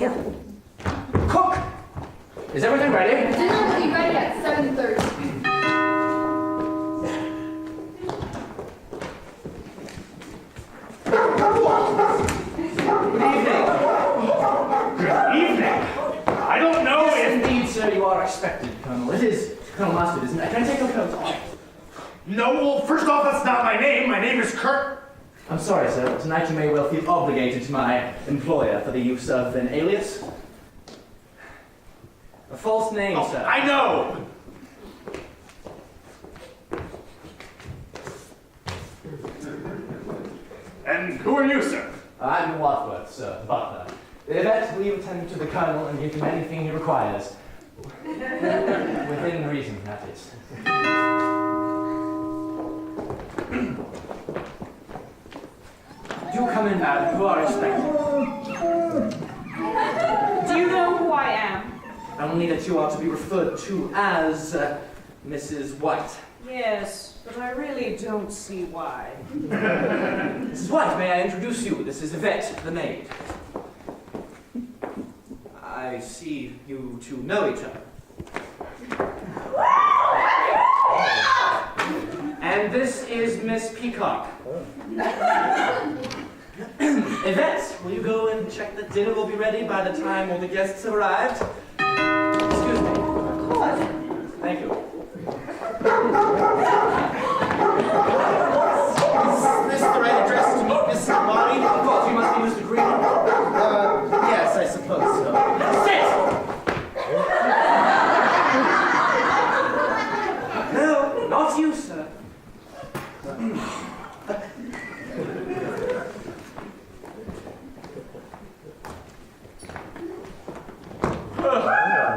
Yeah. Cook! Is everything ready? Dinner will be ready at 7:30. Good evening. I don't know if... Indeed, sir, you are expected, Colonel. It is Colonel Mustard, isn't it? Can I take your coat off? No, well, first off, that's not my name. My name is Kurt. I'm sorry, sir, but tonight you may well feel obligated to my employer for the use of an alias. A false name, sir. I know. And who are you, sir? I'm Wadsworth, sir, the butler. Yvette, will you attend to the Colonel and give him anything he requires? Within reason, that is. Do come in, madam. You are expected. Do you know who I am? Only that you are to be referred to as Mrs. White. Yes, but I really don't see why. Mrs. White, may I introduce you? This is Yvette, the maid. I see you two know each other. And this is Miss Peacock. Yvette, will you go and check that dinner will be ready by the time all the guests have arrived? Excuse me. Of course. Thank you. Is this the right address to meet Miss Bobby? Of course, you must be Mr. Green. Yes, I suppose so. Sit! No, not you, sir.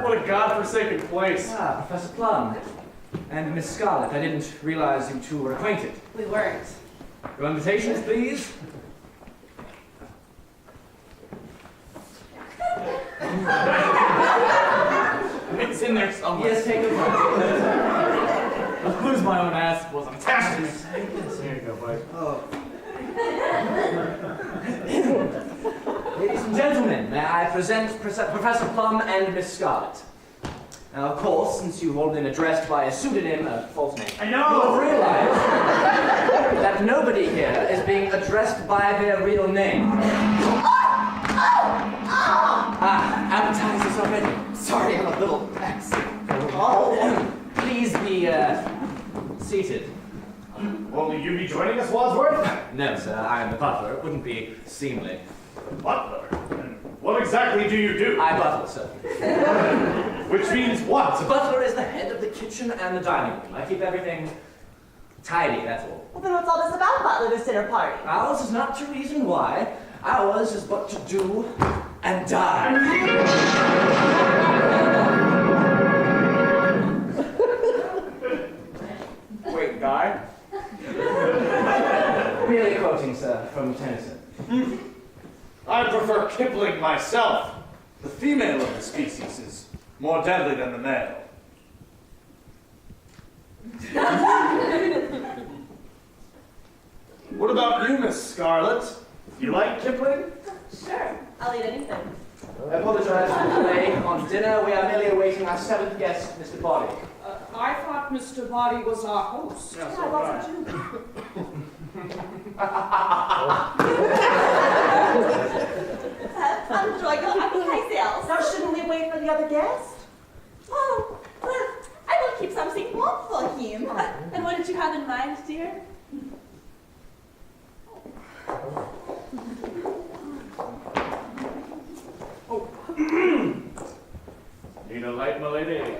What a godforsaken place. Ah, Professor Plum. And Miss Scarlet, I didn't realize you two were acquainted. We weren't. Your invitations, please. It's in there somewhere. Yes, take a look. I'll lose my own ass was attached to me. There you go, bud. Oh. Ladies and gentlemen, may I present Professor Plum and Miss Scarlet. Now, of course, since you've all been addressed by a pseudonym, a false name, I you'll know. have realized that nobody here is being addressed by their real name. Appetizers already. Sorry, I'm a little sick. Please be seated. Will you be joining us, Wadsworth? No, sir, I am the butler. It wouldn't be seemly. Butler? And what exactly do you do? I butler, sir. Which means what? The butler is the head of the kitchen and the dining room. I keep everything tidy, that's all. Well, then what's all this about, Butler, this dinner party? Ours is not to reason why. Ours is but to do and die. Wait, guy? Merely quoting, sir, from Tennyson. I prefer Kipling myself. The female of the species is more deadly than the male. What about you, Miss Scarlet? You like Kipling? Sure, I'll eat anything. I apologize for the delay on dinner. We are merely awaiting our seventh guest, Mr. Body. I thought Mr. Body was our host. Yeah, I so wasn't far. Enjoy your appetizers. Now, shouldn't we wait for the other guest? Oh, well, I will keep something warm for him. And what did you have in mind, dear? Need a light, my lady?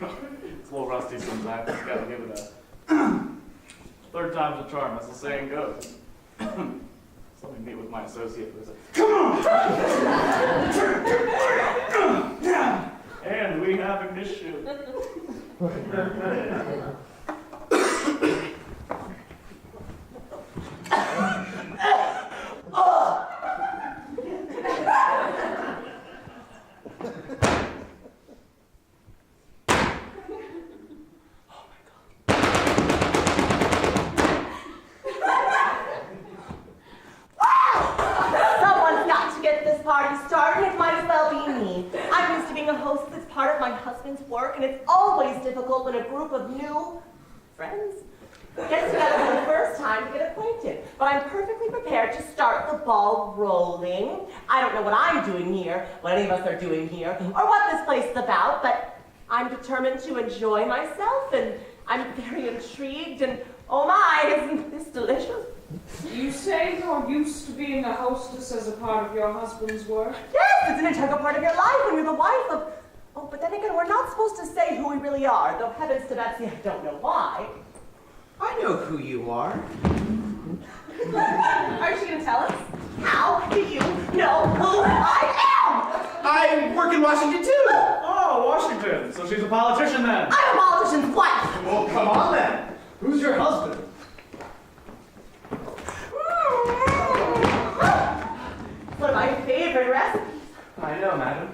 It's a little rusty sometimes. Just gotta give it a third time's a charm, as the saying goes. So let me meet with my associate. Come on! And we have ignition. Someone's got to part of my husband's work, and it's always difficult when a group of new friends gets together for the first time to get acquainted. But I'm perfectly prepared to start the ball rolling. I don't know what I'm doing here, what any of us are doing here, or what this place is about, but I'm determined to enjoy myself, and I'm very intrigued, and oh my, isn't this delicious? You say you're used to being a hostess as a part of your husband's work? Yes, it's an integral part of your life when you're the wife of... Oh, but then again, we're not supposed to say who we really are, though heavens to Betsy, I don't know why. I know who you are. Aren't you going to tell us? How do you know who I am? I work in Washington too. Oh, Washington. So she's a politician then. I'm a politician's wife. Well, come on then. Who's your husband? One of my favorite recipes. I know, madam.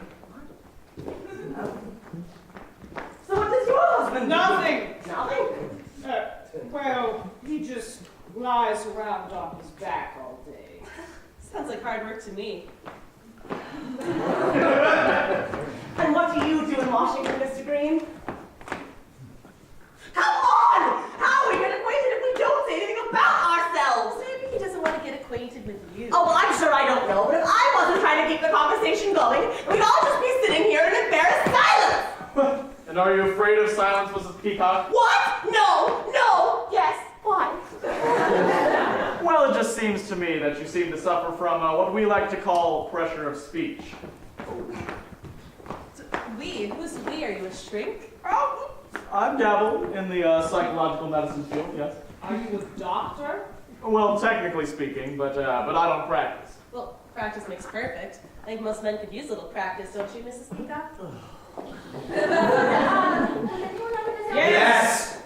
So what does your husband do? Nothing! Nothing? Well, he just lies around on his back all day. Sounds like hard work to me. And what do you do in Washington, Mr. Green? Come on! How are we get acquainted if we don't say anything about ourselves? Maybe he doesn't want to get acquainted with you. Oh, well, I'm sure I don't know, but if I wasn't trying to keep the conversation going, we'd all just be sitting here in embarrassed silence. And are you afraid of silence, Mrs. Peacock? What? No, no, yes, why? Well, it just seems to me that you seem to suffer from what we like to call pressure of speech. We? Who's we? Are you a shrink? Oh, I've dabbled in the psychological medicine field, yes. Are you a doctor? Well, technically speaking, but I don't practice. Well, practice makes perfect. I think most men could use a little practice, don't you, Mrs. Peacock? Yes.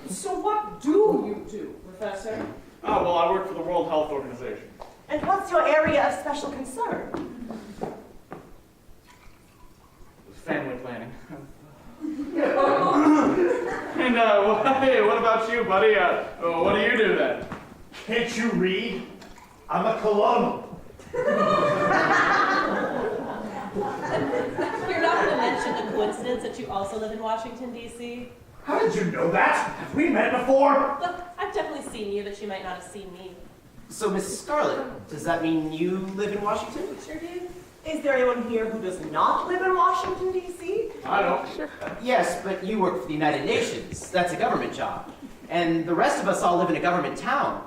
So what do you do, Professor? Oh, well, I work for the World Health Organization. And what's your area of special concern? Family planning. And, hey, what about you, buddy? What do you do then? Can't you read? I'm a colonel. You're not going to mention the coincidence that you also live in Washington, D.C.? How did you know that? Have we met before? Look, I've definitely seen you, but you might not have seen me. So, Mrs. Scarlett, does that mean you live in Washington? Sure do. Is there anyone here who does not live in Washington, D.C.? I don't. Yes, but you work for the United Nations. That's a government job. And the rest of us all live in a government town.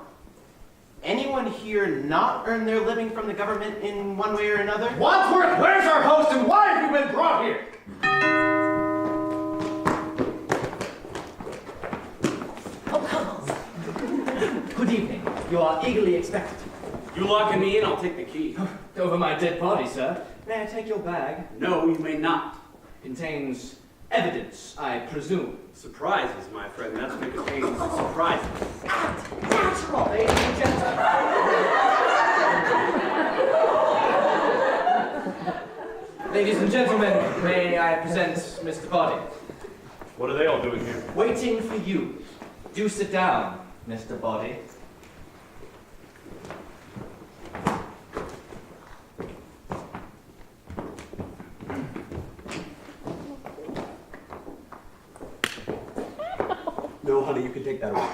Anyone here not earn their living from the government in one way or another? Wadsworth, where's our host and why have you been brought here? Oh, Cuddles. Good evening. You are eagerly expected. You locking me in, I'll take the key. Over my dead body, sir. May I take your bag? No, you may not. Contains evidence, I presume. Surprises, my friend, that's what it contains. Surprises. Natural. Ladies and gentlemen, may I present Mr. Body? What are they all doing here? Waiting for you. Do sit down, Mr. Body. No, honey, you can take that away.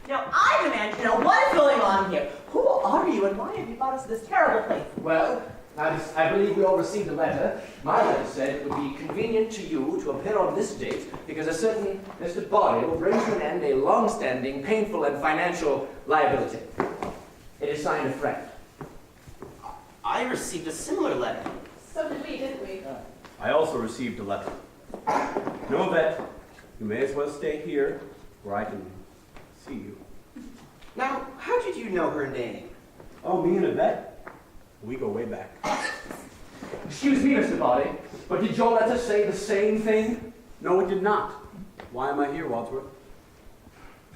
Now, I demand to know what is going on here. Who are you and why have you brought us to this terrible place? Well, I believe we all received a letter. My letter said it would be convenient to you to appear on this date because a certain Mr. Body will bring to an end a long-standing, painful, and financial liability. It is signed a friend. I received a similar letter. So did we, didn't we? I also received a letter. No, Vet, you may as well stay here where I can see you. Now, how did you know her name? Oh, me and Yvette? We go way back. Excuse me, Mr. Body, but did your letter say the same thing? No, it did not. Why am I here, Wadsworth?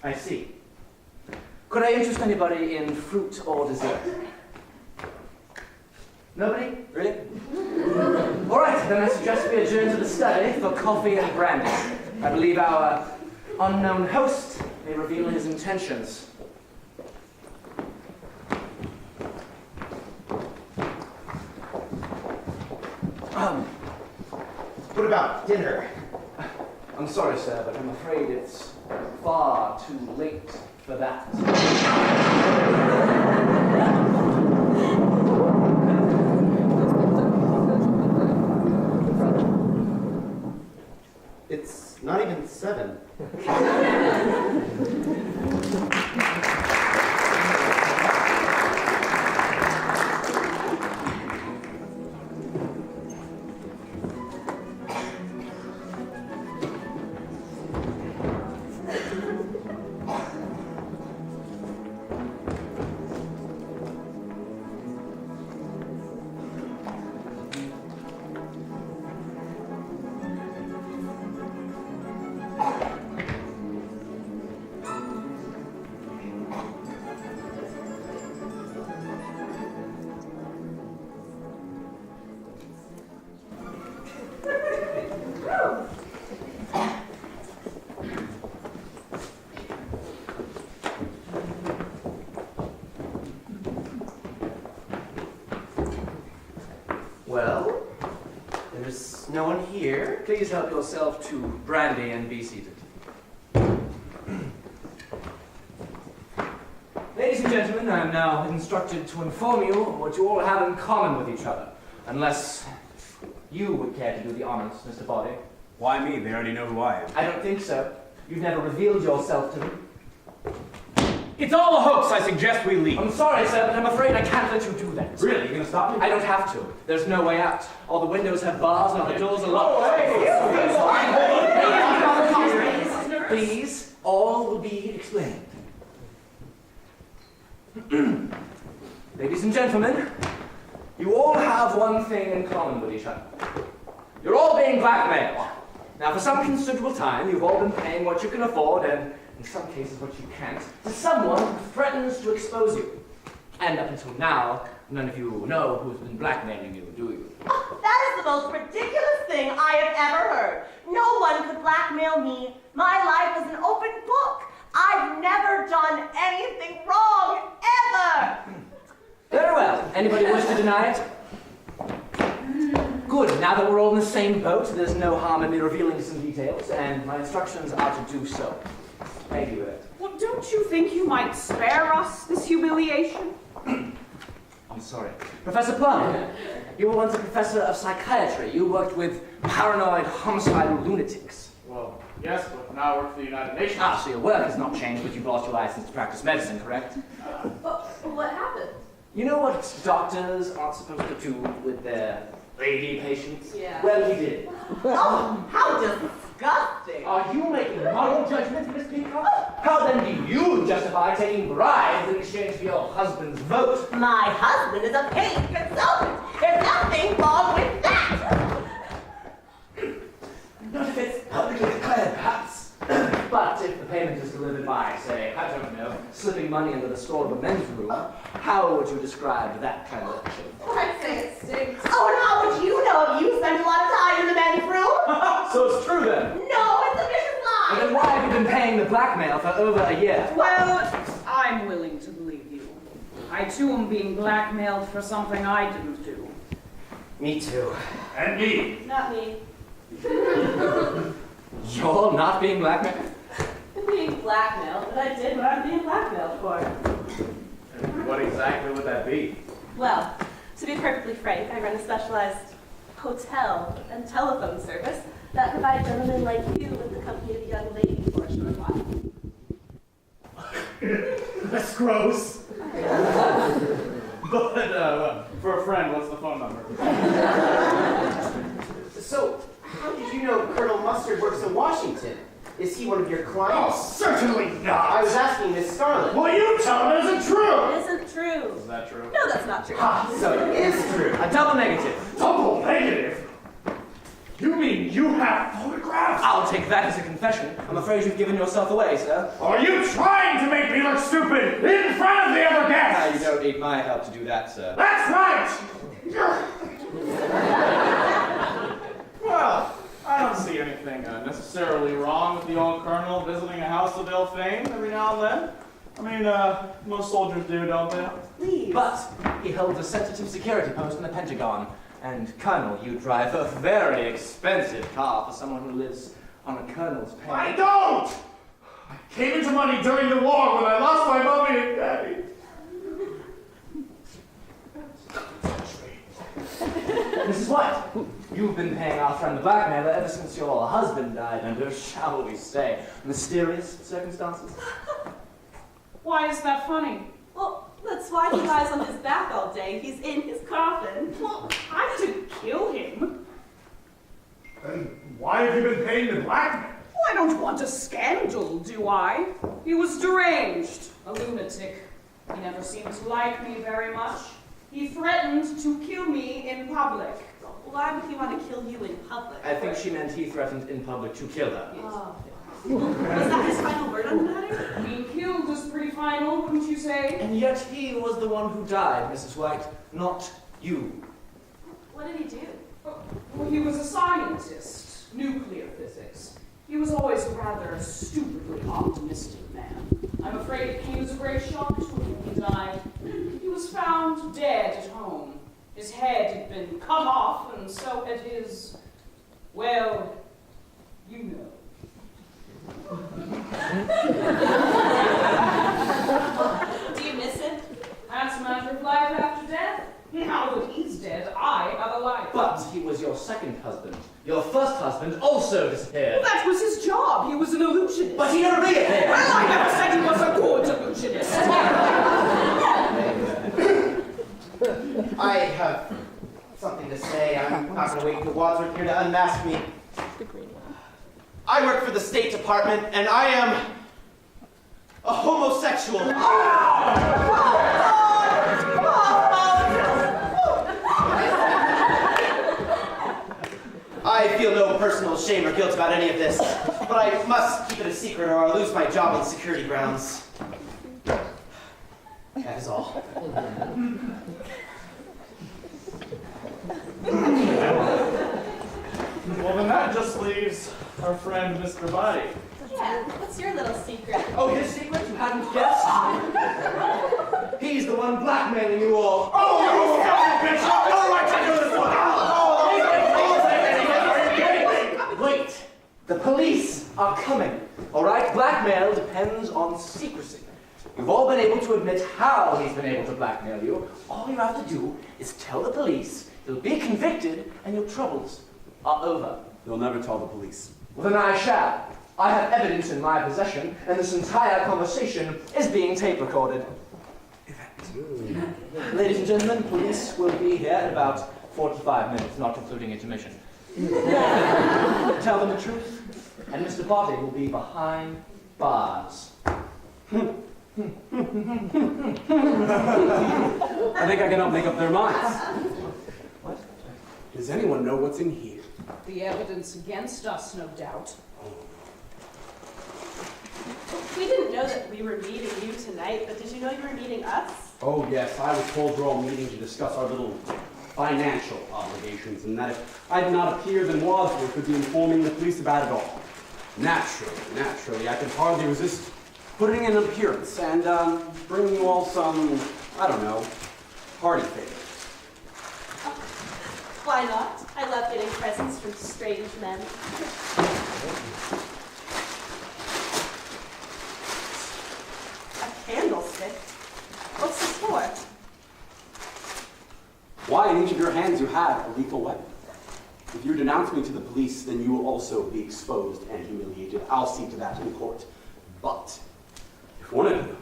I see. Could I interest anybody in fruit or dessert? Nobody? Really? All right, then I suggest we adjourn to the study for coffee and brandy. I believe our unknown host may reveal his intentions. What about dinner? I'm sorry, sir, but I'm afraid it's far too late for that. It's not even 7. Well, there's no one here. Please help yourself to brandy and be seated. Ladies and gentlemen, I am now instructed to inform you of what you all have in common with each other. Unless you would care to do the honors, Mr. Body. Why me? They already know who I am. I don't think so. You've never revealed yourself to them. It's all a hoax. I suggest we leave. I'm sorry, sir, but I'm afraid I can't let you do that. Really? You gonna stop me? I don't have to. There's no way out. All the windows have bars and all the doors are locked. Please, all will be explained. Ladies and gentlemen, you all have one thing in common with each other. You're all being blackmailed. Now, for some considerable time, you've all been paying what you can afford, and in some cases what you can't, to someone who threatens to expose you. And up until now, none of you know who's been blackmailing you, do you? Oh, that is the most ridiculous thing I have ever heard. No one could blackmail me. My life is an open book. I've never done anything wrong, ever. Very well. Anybody wish to deny it? Good. Now that we're all in the same boat, there's no harm in me revealing some details, and my instructions are to do so. Thank you, Ed. Well, don't you think you might spare us this humiliation? I'm sorry. Professor Plum, you were once a professor of psychiatry. You worked with paranoid, homicidal lunatics. Well, yes, but now I work for the United Nations. Ah, so your work has not changed, but you've lost your license to practice medicine, correct? What happened? You know what doctors aren't supposed to do with their lady patients? Yeah. Well, he did. Oh, how disgusting. Are you making moral judgments, Miss Peacock? How then do you justify taking bribes in exchange for your husband's vote? My husband is a paid consultant. There's nothing wrong with that. Not if it's publicly declared, perhaps. But if the payment is delivered by, say, I don't know, slipping money into the store of a men's room, how would you describe that transaction? I'd say it stinks. Oh, and how would you know if you spent a lot of time in the men's room? So it's true then? No, it's a vicious Well, lie. then why have you been paying the blackmail for over a year? Well, I'm willing to believe you. I too am being blackmailed for something I didn't do. Me too. And me. Not me. You're not being blackmailed? I'm being blackmailed, but I did what I'm being blackmailed for. And what exactly would that be? Well, to be perfectly frank, I run a specialized hotel and telephone service that provide gentlemen like you with the company of a young lady for a short while. That's gross. But, for a friend, what's the phone number? So, how did you know Colonel Mustard works in Washington? Is he one of your clients? Certainly I not. was asking Miss Scarlet. Well, you tell him it isn't true. It isn't true. Is that true? No, that's not true. Ah, so it is true. A double negative. Double negative. You mean you have photographs? I'll take that as a confession. I'm afraid you've given yourself away, sir. Are you trying to make me look stupid in front of the other guests? You don't need my help to do that, sir. That's right. Well, I don't see anything necessarily wrong with the old colonel visiting a house of ill fame every now and then. I mean, most soldiers do, don't they? Please. But he holds a sensitive security post in the Pentagon, And Colonel, you drive a very expensive car for someone who lives on a colonel's pay. I don't! I came into money during the war when I lost my mommy and daddy. Mrs. White, you've been paying our friend the blackmailer ever since your husband died under, shall we say, mysterious circumstances. Why is that funny? Well, that's why he lies on his back all day. He's in his coffin. Well, I didn't kill him. Then why have you been paying the blackmail? Oh, I don't want a scandal, do I? He was deranged, a lunatic. He never seemed to like me very much. He threatened to kill me in public. Why would he want to kill you in public? I think she meant he threatened in public to kill her. Oh. Was that his final word on the matter? Being killed is pretty final, wouldn't you say? And yet he was the one who died, Mrs. White, not you. What did he do? Well, he was a scientist, nuclear physics. He was always a rather stupidly optimistic man. I'm afraid it came as a great shock to him when he died. He was found dead at home. His head had been cut off, and so had his, well, you know. Do you miss him? That's a matter of life after death. Now that he's dead, I have a life. But he was your second husband. Your first husband also disappeared. Well, that was his job. He was an illusionist. But he never reappeared. Well, I never said he was a good illusionist. I have something to say. I'm not going to wait for Wadsworth here to unmask me. I work for the State Department, and I am a homosexual. I feel no personal shame or guilt about any of this, but I must keep it a secret or I'll lose my job on security grounds. That is all. Well, then that just leaves our friend Mr. Body. Yeah, what's your little secret? Oh, his secret? You hadn't guessed? He's the one blackmailing you all. Oh, you son bitch! No right to do this one! Wait! The police are coming. All right? Blackmail depends on secrecy. You've all been able to admit how he's been able to blackmail you. All you have to do is tell the police, you'll be convicted, and your troubles are over. They'll never tell the police. Well, then I shall. I have evidence in my possession, and this entire conversation is being tape recorded. Ladies and gentlemen, police will be here in about 45 minutes, not including intermission. Tell them the truth, and Mr. Body will be behind bars. I think I can make up their minds. What? Does anyone know what's in here? The evidence against us, no doubt. We didn't know that we were meeting you tonight, but did you know you were meeting us? Oh, yes, I was told we're all meeting to discuss our little financial obligations, and that if I did not appear, then Wadsworth would be informing the police about it all. Naturally, I could hardly resist putting in an appearance and bringing you all some, I don't know, party favors. Why not? I love getting presents from strange men. A candlestick? What's this for? Why in each of your hands you have a lethal weapon. If you denounce me to the police, then you will also be exposed and humiliated. I'll see to that in court. But if one of you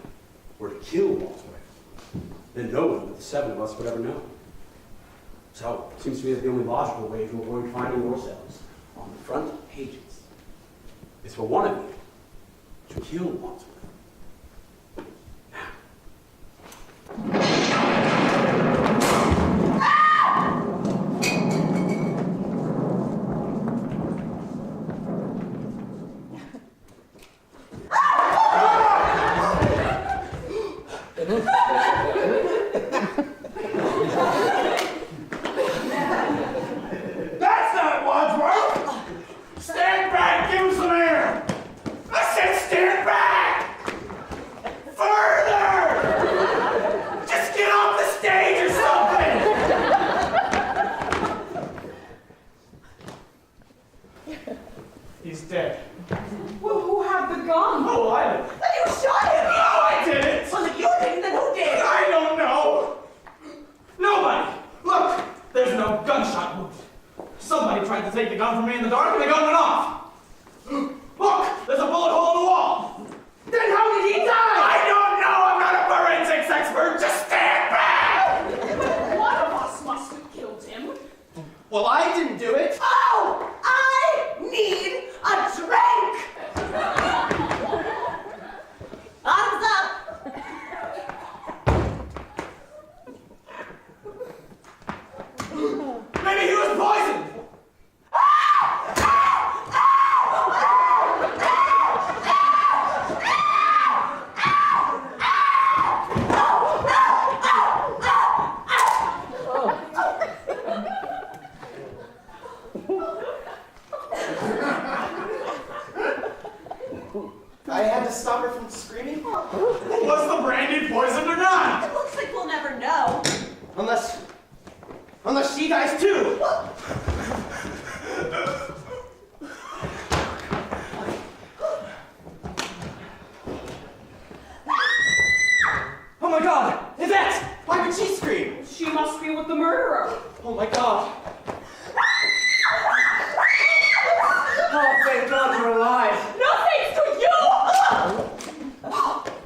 were to kill Wadsworth, then no one but the seven of us would ever know. So it seems to me that the only logical way to avoid finding yourselves on the front pages is for one of you to kill Wadsworth. That's not Wadsworth! Stand back! Give him some air! I said stand back! tried to take the gun from me in the dark and the gun went off. Look, there's a bullet hole in the wall. Then how did he die? I don't know. I'm not a forensics expert. Just stand back. One of us must have killed him. Well, I didn't do it. Oh, I need a drink! Arms up! Maybe he was poisoned. I had to stop her from screaming. Was the brandy poisoned or not? It looks like we'll never know. Unless she dies too. Oh my God! Yvette! Why would she scream? She must be with the murderer. Oh my God. Oh, thank God you're alive! No thanks to you!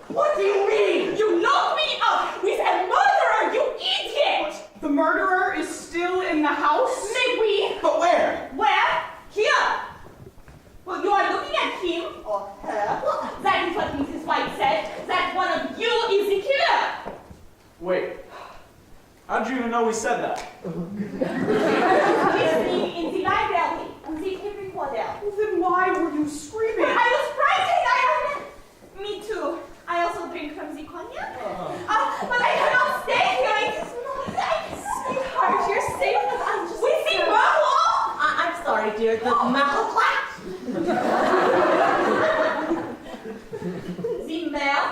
What do you mean? You locked me up with a murderer, you idiot! The murderer is still in the house? Maybe. But where? Where? Here. Well, you are looking at him or her. That is what Mrs. White said. That one of you is the killer. Wait. How'd you even know we said that? Listening in the library on the tape recorder. Then why were you screaming? But I was frightened. Me too. I also drink from the cognac. But I cannot stay here. It is not nice. Sweetheart, you're safe with us. We see Marvel. I'm sorry, dear. The Marvel class. The Mel,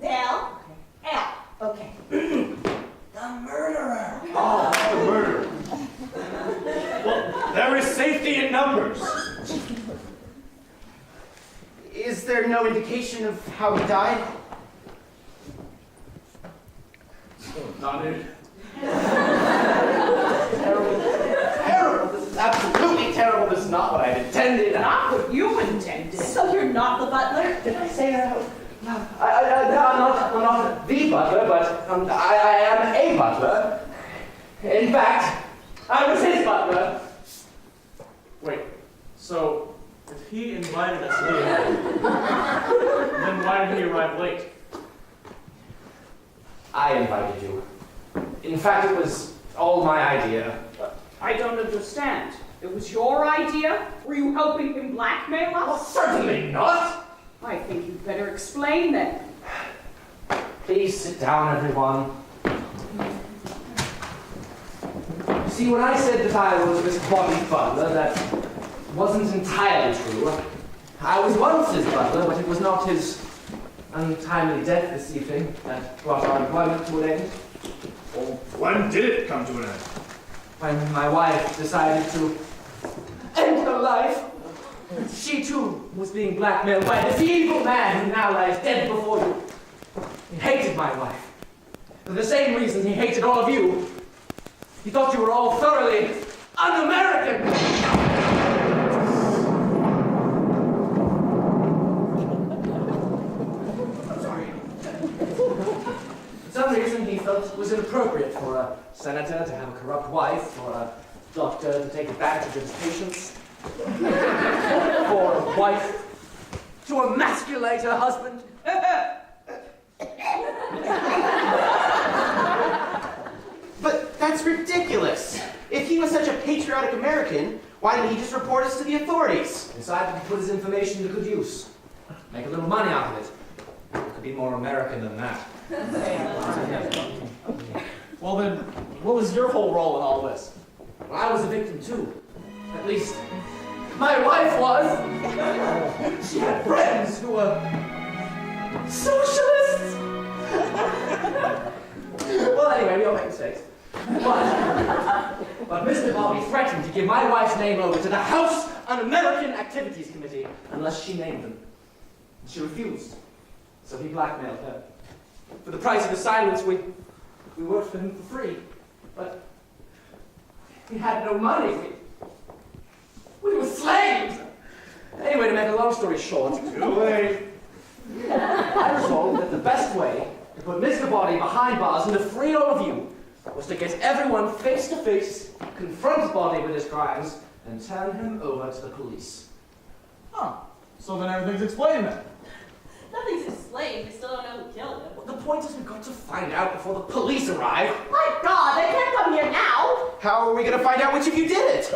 Del, L. Okay. The murderer. Oh, the murder. Well, there is safety in numbers. Is there no indication of how he died? Nodded. Terrible. This is absolutely terrible. This is not what I intended. Not what you intended. So you're not the butler? Did I say that? I'm not the butler, but I am a butler. In fact, I was his butler. Wait. So, if he invited us here, then why did he arrive late? I invited you. In fact, it was all my idea. I don't understand. It was your idea? Were you helping him blackmail Well, us? certainly not. I think you'd better explain then. Please sit down, everyone. See, when I said that I was Miss Bobby's butler, that wasn't entirely true. I was once his butler, but it was not his untimely death this evening that brought our employment to an end. Well, when did it come to an end? When my wife decided to end her life, she too was being blackmailed by this evil man who now lies dead before you. He hated my wife. For the same reason he hated all of you. He thought you were all thoroughly un-American. I'm sorry. For some reason he felt it was inappropriate for a senator to have a corrupt wife, or a doctor to take advantage of his patients, for a wife to emasculate her husband. But that's ridiculous. If he was such a patriotic American, why didn't he just report us to the authorities? Decided to put his information to good use. Make a little money out of it. Could be more American than that. Well then, what was your whole role in all this? Well, I was a victim too. At least, my wife was. She had friends who were socialists. Well, anyway, we all make mistakes. But Mr. Bobby threatened to give my wife's name over to the House Un-American Activities Committee unless she named them. She refused, so he blackmailed her. For the price of his silence, we worked for him for free. But he had no money. slaves! Anyway, to make a long story short, Too late. I resolved that the best way to put Mr. Body behind bars and to free all of you was to get everyone face to face, confront Body with his crimes, and turn him over to the police. Huh. So then everything's explained then. Nothing's explained. We still don't know who killed him. Well, the point is we've got to find out before the police arrive. My God, they can't come here now. How are we going to find out which of you did it?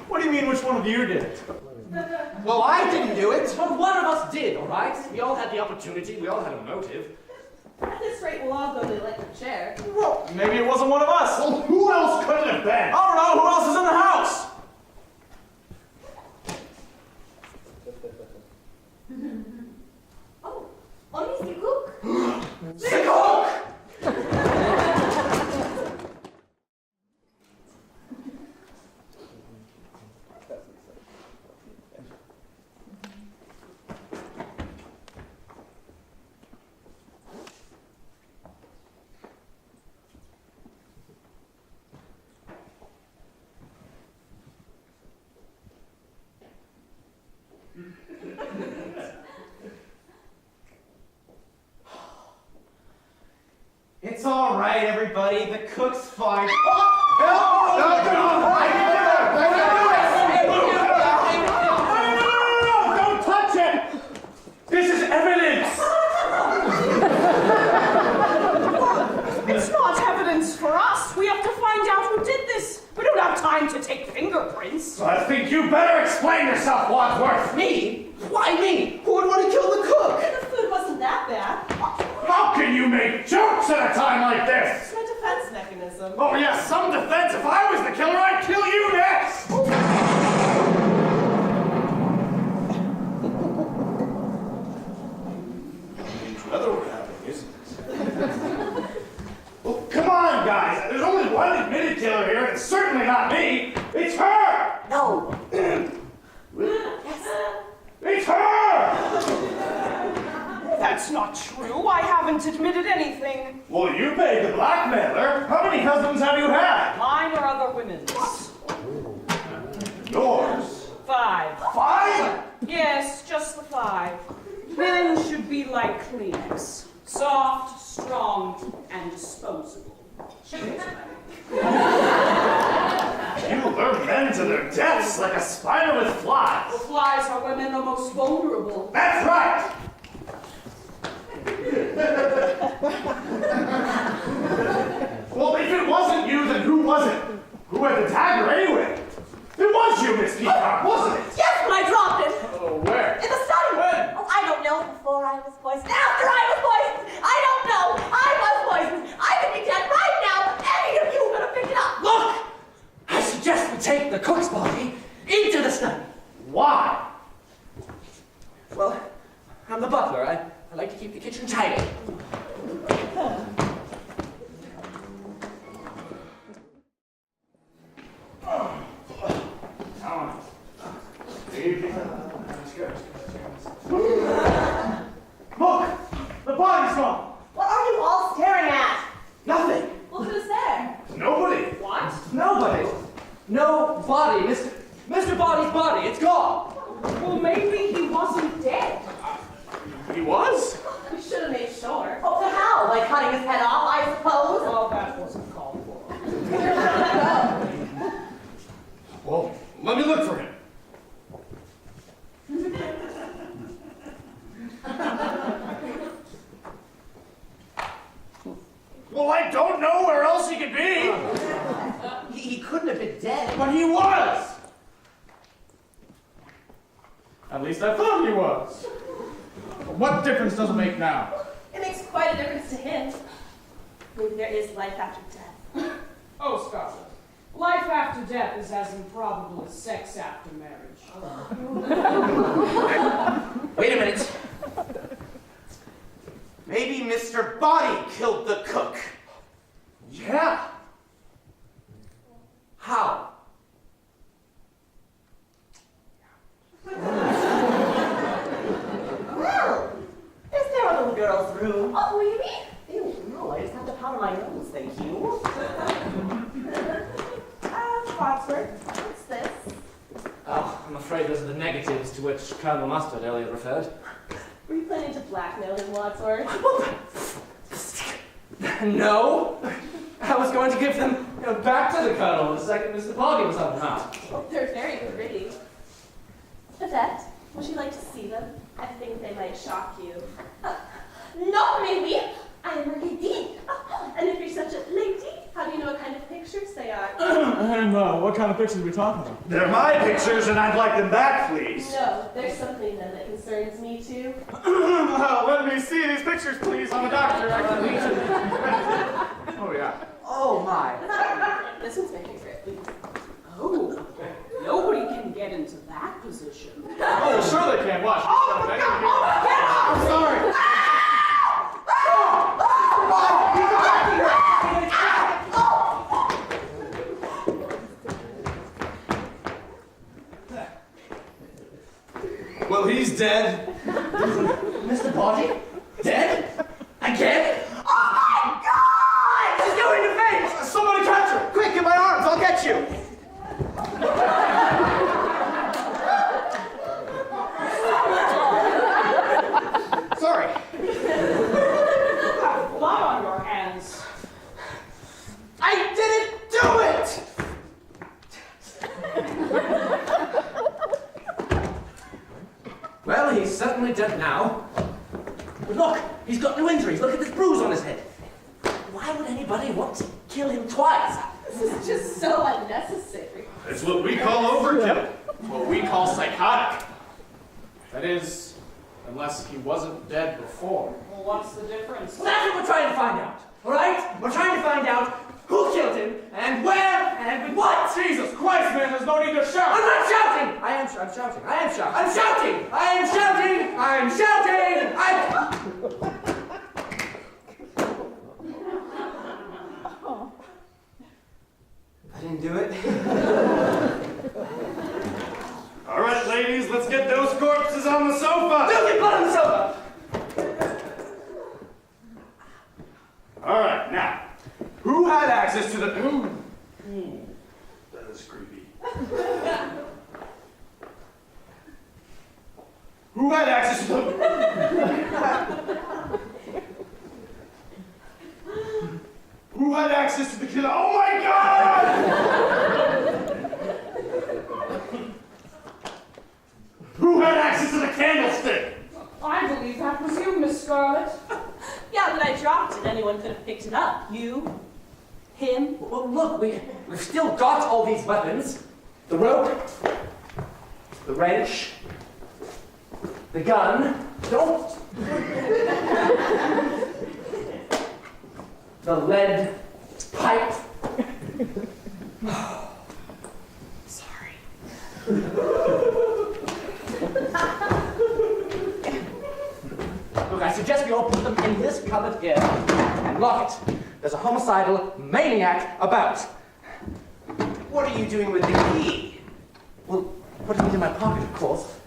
What do you mean which one of you did it? Well, I didn't do it. But one of us did, all right? We all had the opportunity. We all had a motive. At this rate, we'll all go to the electric chair. Well, maybe it wasn't one of us. Well, who else could it have been? I don't know. Who else is in the house? Oh, only the cook. The cook! It's all right, everybody. The cook's fine. Don't touch it! This is evidence! It's not evidence for us. We have to find out who did this. We don't have time to take fingerprints. I think you better explain yourself, Wadsworth! Me? Why me? Who would want to kill the cook? The food wasn't that bad. How can you make jokes at a time like this? It's my defense mechanism. Oh yes, some defense. If I was the killer, I'd kill you next! Strange weather we're having, isn't it? Well, come on, guys. There's only one admitted killer here, and it's certainly not me. It's her! No. It's her! That's not true. I haven't admitted anything. Well, you paid the blackmailer. How many husbands have you had? Mine or other women's. Yours. 5. 5? Yes, just the 5. Men should be like Kleenex. Soft, strong, and disposable. You lure men to their deaths like a spider with flies. The flies are women the most vulnerable. That's right! Well, if it wasn't you, then who was it? Who had the dagger anyway? It was you, Miss Peacock, wasn't it? Yes, but I dropped it. Oh, where? In the study. When? Oh, I don't know. Before I was poisoned. After I was poisoned. I don't know. I was poisoned. I could be dead right now. Any of you could have picked it up. Look! I suggest we take the cook's body into the study. Why? Well, I'm the butler. I like to keep the kitchen tidy. Look! The body's gone! What are you all staring at? Nothing. Well, who's there? Nobody! What? Nobody. No body. Mr. Body's body. It's gone. Well, maybe he wasn't dead. He was? We should have made sure. Oh, so how? By cutting his head off, I suppose? Well, that wasn't called for. Well, let me look for him. Well, I don't know where else he could be. He couldn't have been dead. But he was! At least I thought he was. But what difference does it make now? It makes quite a difference to him. Maybe there is life after death. Oh, Scarlett. Life after death is as improbable as sex after marriage. Wait a minute. Maybe Mr. Body killed the cook. Yeah. How? Well, is there a little girl's room? Oh, what do you mean? Ew, no, I just have to powder my nose, thank you. Wadsworth, what's this? Oh, I'm afraid afraid those are the negatives to which Colonel Mustard earlier referred. Were you planning to blackmail him, Wadsworth? No! I was going to give them back to the Colonel the second Mr. Boggy was unharmed. They're very pretty. Yvette, would you like to see them? I think they might shock you. No, maybe. I am a lady. And if you're such a lady, how do you know what kind of pictures they are? And what kind of pictures are we talking about? They're my pictures, and I'd like them back, please. No, there's something then that concerns me too. Let me see these pictures, please. I'm a doctor. Oh, yeah. Oh my! This one's my favorite. Oh, nobody can get into that position. Oh, sure they can. Watch. I'm sorry. Well, he's dead. Mr. Boggy? Dead? Again? Oh my God! He's going to faint! Somebody catch her! Quick, in my arms, I'll get you! Sorry. You have blood on your hands. I didn't do it! Well, he's certainly dead now. But look, he's got new injuries. Look at this bruise on his head. Why would anybody want to kill him twice? This is just so unnecessary. It's what we call overkill. What we call psychotic. That is, unless he wasn't dead before. Well, what's the difference? Well, that's what we're trying to find out. All right? We're trying to find out who killed him and where and with what. Jesus Christ, man, there's no need to shout. I'm not shouting. I'm shouting. I'm shouting. I didn't do it. All right, ladies, let's get those corpses on the sofa. Don't get blood on the sofa. All right, now, who had access to the... Ooh, that is creepy. Who had access to the... Who had access to the killer? Oh my God! Who had access to the candlestick? I believe that was you, Miss Scarlet. Yeah, but I dropped it. Anyone could have picked it up. You, him. Well, look, we've still got all these weapons. The rope, the wrench, the gun. Don't. The lead pipe. Sorry. Look, I suggest we all put them in this cupboard here and lock it. There's a homicidal maniac about. What are you doing with the key? Well, putting it in my pocket, of course.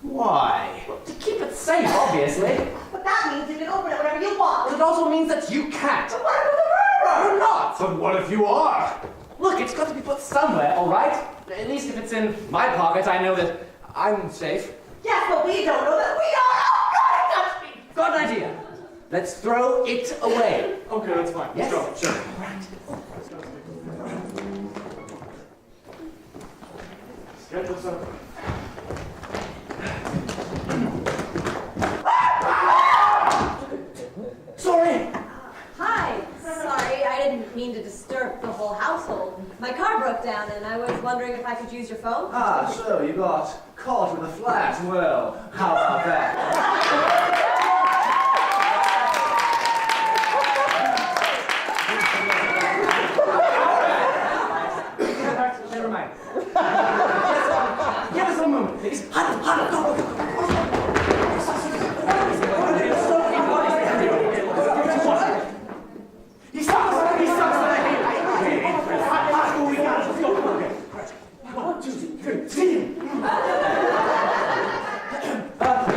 Why? Well, to keep it safe, obviously. But that means you can open it whenever you want. But it also means that you can't. But what if it's a murderer? You're not. But what if you are? Look, it's got to be put somewhere, all right? At least if it's in my pocket, I know that I'm safe. Yes, but we don't know that we are. Oh, God, it touched me. Got an idea. Let's throw it away. Okay, that's fine. Yes? Let's go. Sure. All right. Let's get this up. Sorry. Hi. Sorry, I didn't mean to disturb the whole household. My car broke down and I was wondering if I could use your phone. Ah, so you got caught with a flat. Well, how about that? Never mind. Give us a moment, please. Huddle, go, go, go. He sucks. He sucks. I hate him. We got it. Let's go. Okay. 1, 2, 3.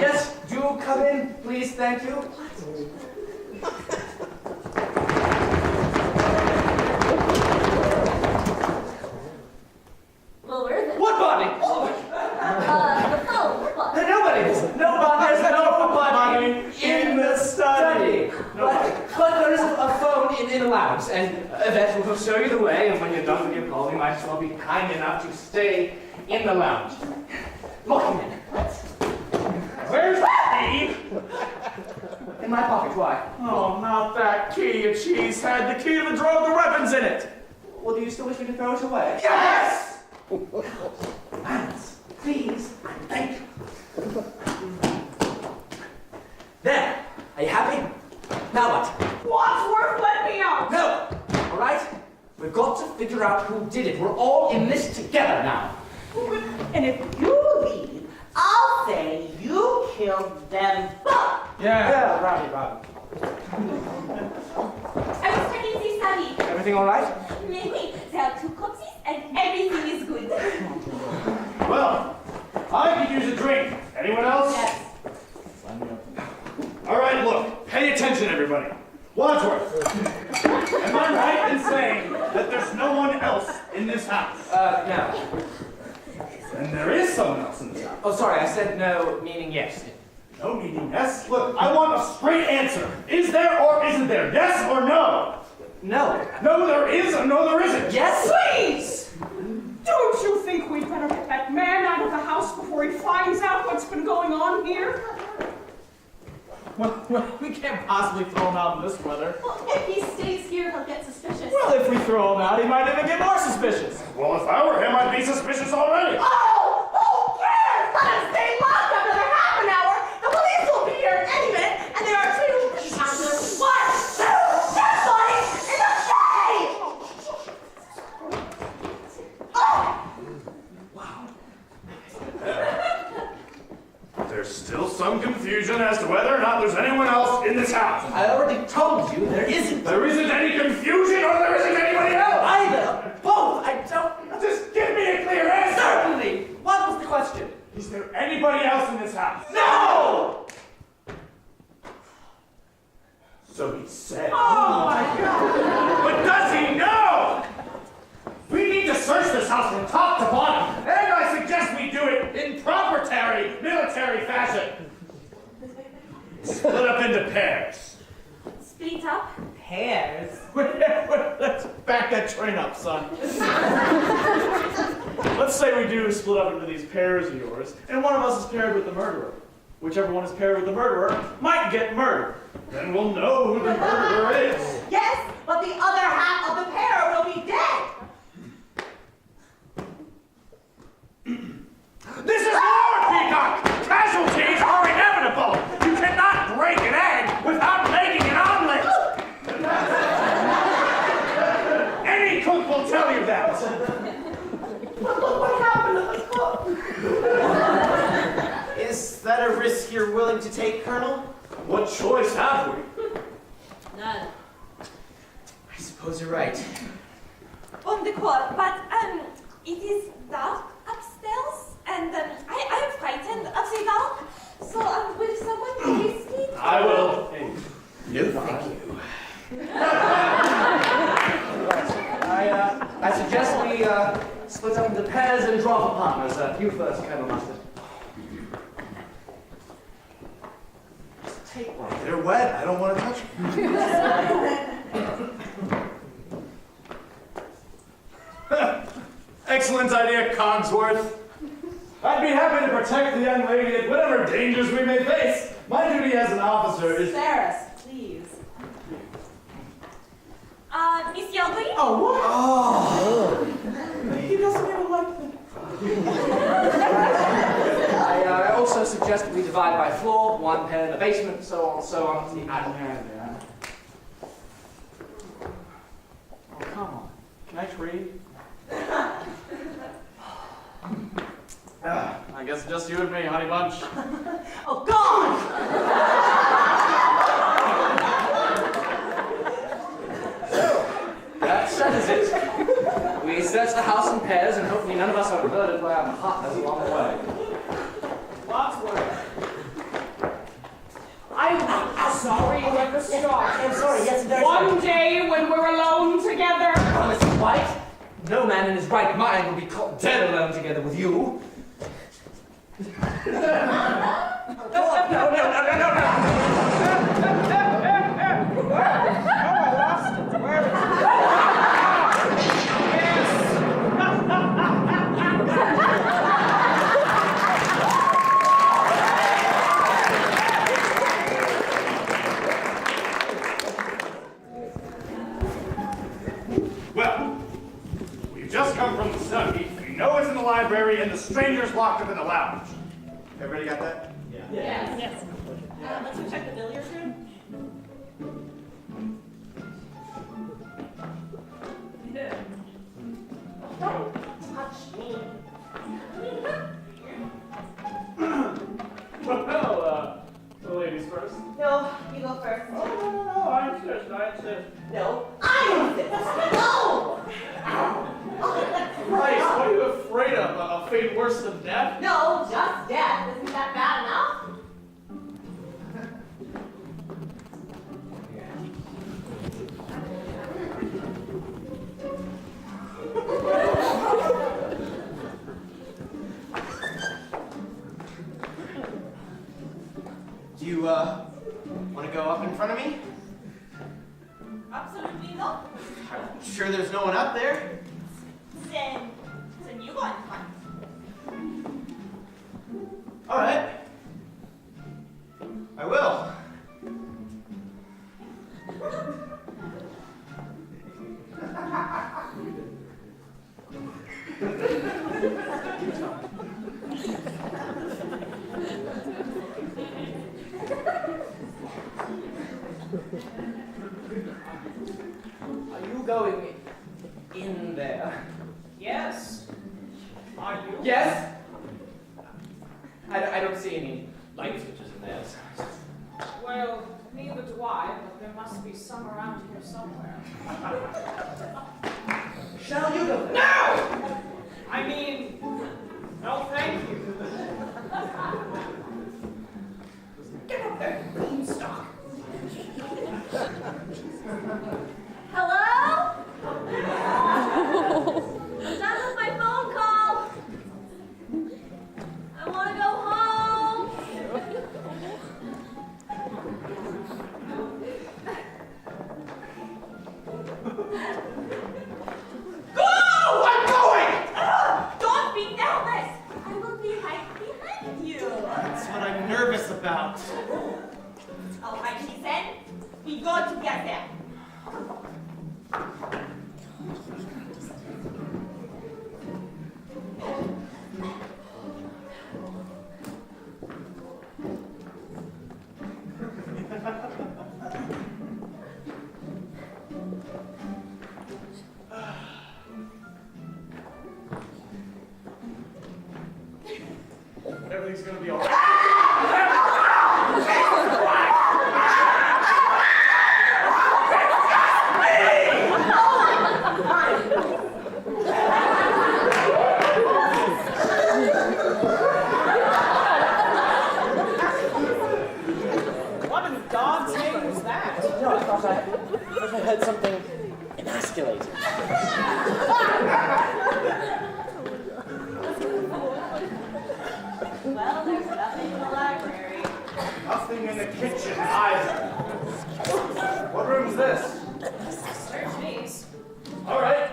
Yes, do come in, please. when you're done with your call, you might as well be kind enough to stay in the lounge. Look, man. Where's the key? In my pocket, why? Oh, not that key, you cheesehead. The key to the drawer with the weapons in it. Well, do you still wish me to throw it away? Yes! Vance, please, and thank you. There. Are you happy? Now what? Wadsworth, let me out! No! All right? We've got to figure out who did it. We're all in this together now. And if you leave, I'll say you killed them both. Yeah, Robbie. I was checking the study. Everything all right? Maybe there are 2 corpses and everything is good. Well, I could use a drink. Anyone else? Yes. Sign me up. All right, look, pay attention, everybody. Wadsworth, am I right in saying that there's no one else in this house? No. And there is someone else in this house. Oh, sorry, I said no, meaning yes. No meaning yes. Look, I want a straight answer. Is there or isn't there? Yes or no? No. No, there is or no, there isn't. Yes? Please! Don't you think we'd better get that man out of the house before he finds out what's been going on here? Well, we can't possibly throw him out in this weather. Well, if he stays here, he'll get suspicious. Well, if we throw him out, he might even get more suspicious. Well, if I were him, I'd be suspicious already. Oh, who cares? Let him stay locked up another half an hour. The police will be here in any minute, and there are 2, 2 dead bodies in the safe! Oh! There's still some confusion as to whether or not there's anyone else in this house. I already told you there isn't. There isn't any confusion or there isn't anybody else. Either. Both. I don't. Just give me a clear answer. Certainly. What was the question? Is there anybody else in this house? No! So he said. Oh my God! But does he know? We need to search this house from top to bottom, and I suggest we do it in proper military fashion. Split up into pairs. Split up. Pairs? Let's back that train up, son. Let's say we do split up into these pairs of yours, and one of us is paired with the murderer. Whichever one is paired with the murderer might get murdered. Then we'll know who the murderer is. Yes, but the other half of the pair will be dead. This is war, Peacock! Casualties are inevitable! You cannot break an egg without making an omelet! Any cook will tell you that! But look what happened to the cook. Is that a risk you're willing to take, Colonel? What choice have we? None. I suppose you're right. On the call, but it is dark upstairs, and I am frightened of the dark. So will someone please me? I will. No, thank you. I suggest we split up into pairs and draw for partners. You first, Colonel Mustard. Take one. They're wet. I don't want to touch them. Excellent idea, Cogsworth. I'd be happy to protect the young lady at whatever dangers we may face. My duty as an officer is... Farce, please. Miss Yelbury? Oh, what? Oh. He doesn't even like them. I also suggest we divide by floor, 1 pair in the basement, so on, so on. Yeah. Oh, come on. Can I trade? I guess it's just you and me, honey bunch. Oh, God! That settles it. We search the house in pairs, and hopefully none of us are murdered by our partners along the way. Wadsworth. I'm sorry at the start. I'm sorry, yes, very One day when we're alone together. Promise you, White? No man in his right mind will be caught dead alone together with you. No. I lost it. Where is it? just come from the study. We know it's in the library, and the stranger's locked up in the lounge. Everybody got that? Yes. Let's go check the billiards room. Don't touch me. Well, the ladies first. No, you go first. No, I insist. No, I insist. No! Christ, what are you afraid of? A fate worse than death? No, just death. Isn't that bad enough? Do you, want to go up in front of me? Absolutely not. I'm sure there's no one up there. Then you go in front. All right. I will. Are you going in there? Yes. Are you? Yes? I don't see any light switches in there. Well, neither do I, but there must be some around here somewhere. Shall you go? No! I mean, no thank you. Get up there, beanstalk. Hello? I'm done with my phone call. I want to go home. Go! I'm going! Don't be nervous. I will be right behind you. That's what I'm nervous about. All right, she said. We go together. Everything's gonna be all right. What in God's name was that? No, I thought I heard something emasculating. Well, there's nothing in the library. Nothing in the kitchen either. What room's this? Search these. All right.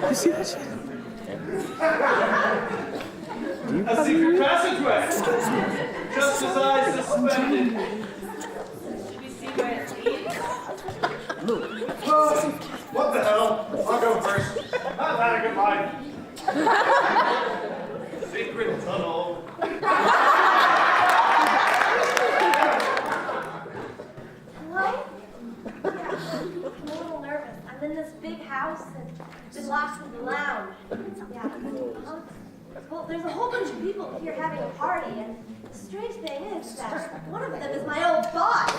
You see that shit? A secret passageway. Just as I suspected. Should we see where it leads? What the hell? I'll go first. I've had a good life. Secret tunnel. Hello? Yeah, I'm a little nervous. I'm in this big house and been locked in the lounge. Yeah. Well, there's a whole bunch of people here having a party, and the strange thing is that one of them is my old boss.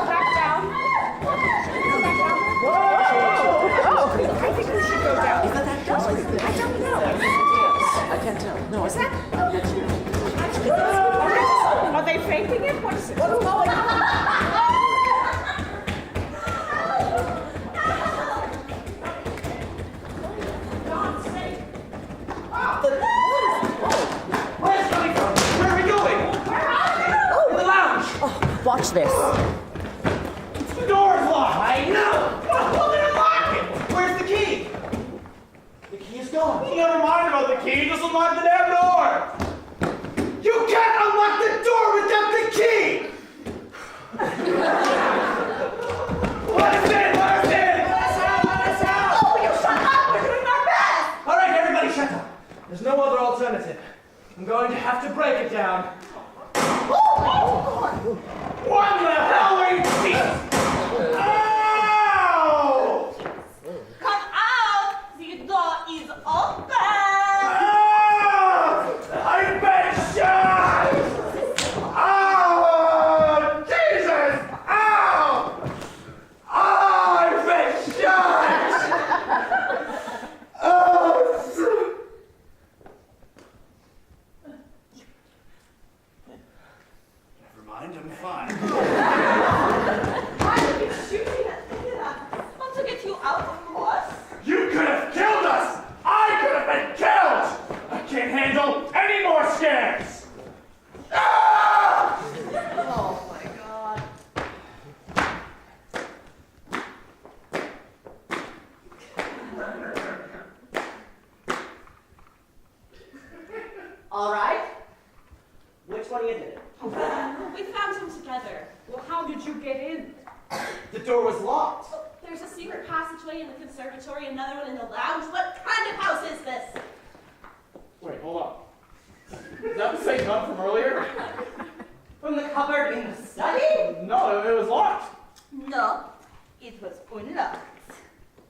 Back down. Back down. I think we should go down. I don't know. I can't tell. No, Is that? Are they faking it? What's going on? God's sake. where's it coming from? Where are we going? In the lounge. Watch this. The door's locked. I know. Open it the key, just unlock the damn door! You can't unlock the door without the key! Let us in! Let us in! Let us out! Oh, will you shut up? We're doing our best! All right, everybody, shut up. There's no other alternative. I'm going to have to break it down. What the hell are you doing? Ow! Come out! The door is open! I've been shot! Oh, Jesus! Ow! Oh, I've been shot! Oh, Never mind, I'm fine. Why are you shooting at me? Want to get you out, of course. you could have killed us! I could have been killed! I can't handle any more scares! Ah! Oh my god. All right. Which one is it? We found him together. Well, how did you get in? The door was locked. There's a secret passageway in the conservatory, another one in the lounge. What kind of house is this? Wait, hold on. Is that the same gun from earlier? From the cupboard in the study? No, it was locked. No, it was unlocked.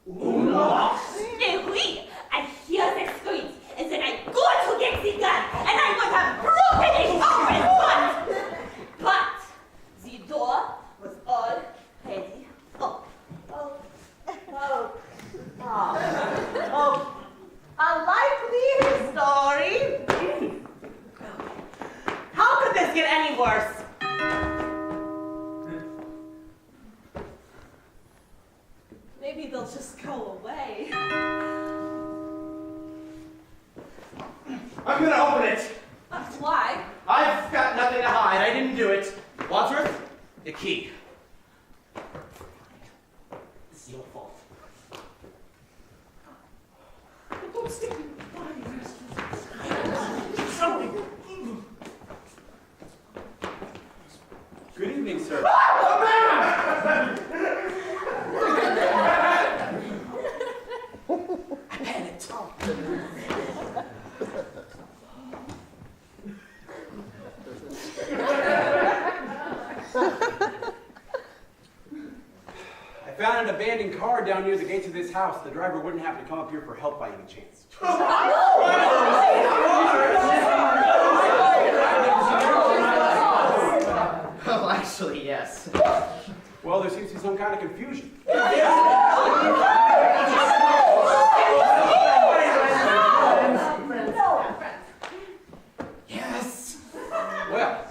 Unlocked? Et oui, I hear the screams, and then I go to get the gun, and I would have broken it open but the door was already open. Oh, a likely story. How could this get any worse? Maybe they'll just go away. I'm gonna open it. Why? I've got nothing to hide. I didn't do it. Wadsworth, the key. This is your fault. Don't stick me. Good evening, sir. I panicked. I found an abandoned car down near the gates of this house. The driver wouldn't happen to come up here for help by any chance. Well, actually, yes. Well, there seems to be some kind of confusion. Yes. Well,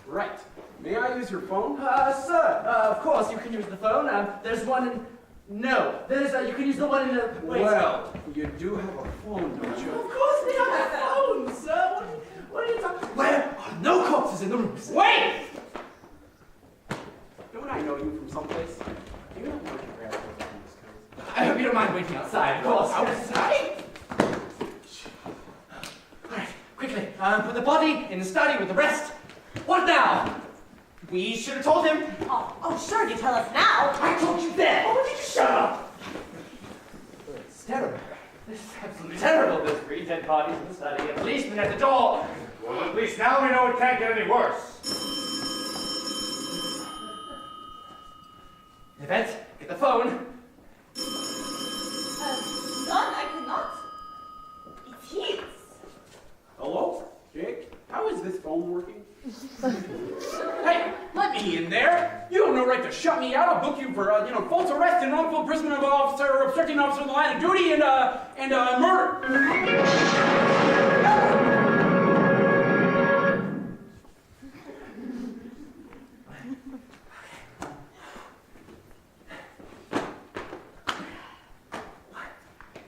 right. May I use your phone? Sir, of course you can use the phone. There's one in... No, you can use the one in the... Wait. Well, you do have a phone, don't you? Of course we have a phone, sir. What are you talking... Where are no corpses in the rooms? Wait! Don't I know you from someplace? Do you not know your grandfather from this coast? I hope you don't mind waiting outside, of course. Outside? All right, quickly. Put the body in the study with the rest. What now? We should have told him. Oh, sure, you tell us now. I told you then. Oh, would you shut up? It's terrible. This is absolutely terrible. There's 3 dead bodies in the study, a policeman at the door. Well, at least now we know it can't get any worse. Yvette, get the phone. None, I cannot. It is. Hello? Jake? How is this phone working? Hey, let me in there. You have no right to shut me out. I'll book you for, false arrest and wrongful imprisonment of officer, obstructing officer in the line of duty and murder.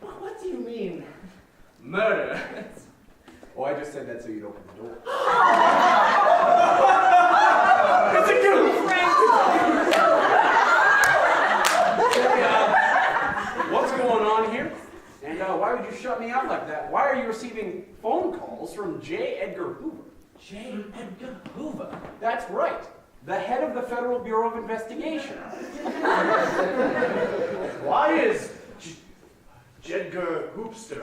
What do you mean? Murder? Oh, I just said that so you'd open the door. It's a goof! What's going on here? And why would would you shut me out like that? Why are you receiving phone calls from J. Edgar Hoover? J. Edgar Hoover. That's right. The head of the Federal Bureau of Investigation. Why is Jedgar Hoopster?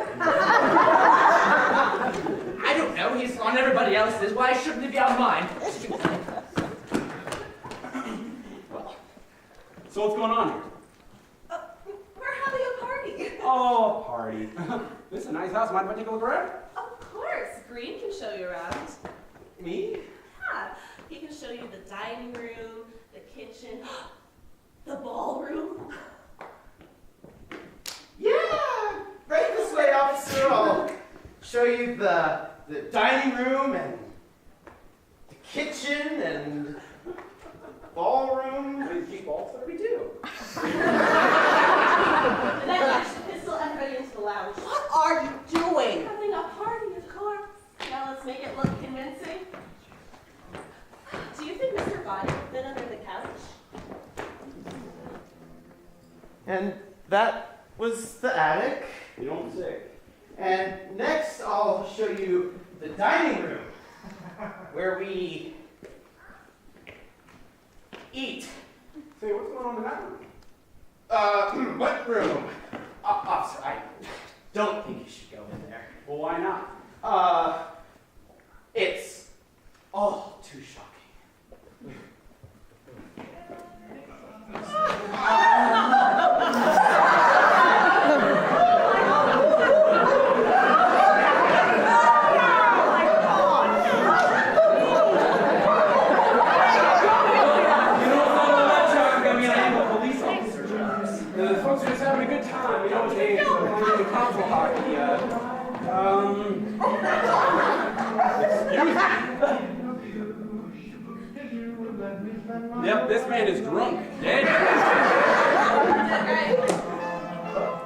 I don't know. He's on everybody else's. Why shouldn't he be on mine? Well, so what's going on here? We're having a party. Oh, a party. This is a nice house. Mind if I take a look around? Of course, Green can show you around. Me? Yeah, he can show you the dining room, the kitchen, the ballroom. Yeah, right this way, officer. I'll show you the dining room and the kitchen and ballroom. Where do you keep all 32? And then launch the pistol and ready into the lounge. What are you doing? Having a party, of course. Now let's make it look convincing. Do you think Mr. Body would fit under the couch? And that was the attic. You don't say. And next, I'll show you the dining room, where we eat. Say, what's going on in that room? What room? Officer, I don't think you should go in there. Well, why not? It's all too shocking. The folks are just having a good time, you know, they playing the console hockey. Excuse me. Yep, this man is drunk. Dead.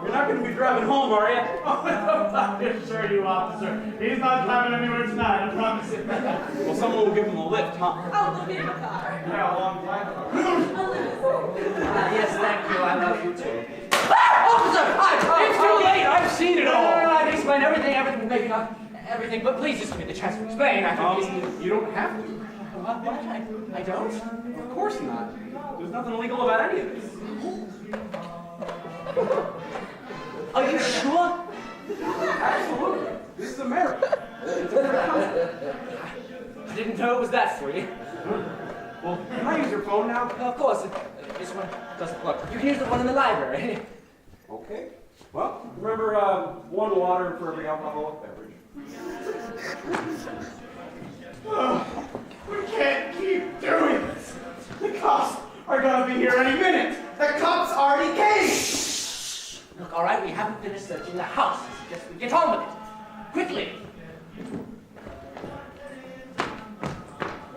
You're not going to be driving home, are you? I assure you, officer, he's not driving anywhere tonight, I promise you. Well, someone will give him a lift, huh? Oh, we'll get him a car. Yeah, a long time. Yes, thank you. I love you too. Officer! It's too late! I've seen it all! I've explained everything, maybe not everything, but please just give me the chance to explain. I think You don't have to. What? I don't? Of course not. There's nothing illegal about any of this. Are you sure? Absolutely. This is America. It's a free country. I didn't know it was that free. Well, can I use your phone now? Of course, this one doesn't work. You can use the one in the library. Okay. Well, remember, 1 water for every alcoholic beverage. We can't keep doing this. The cops are gonna be here any minute. The cops already came! Look, all right, we haven't finished searching the house. Just get on with it. Quickly.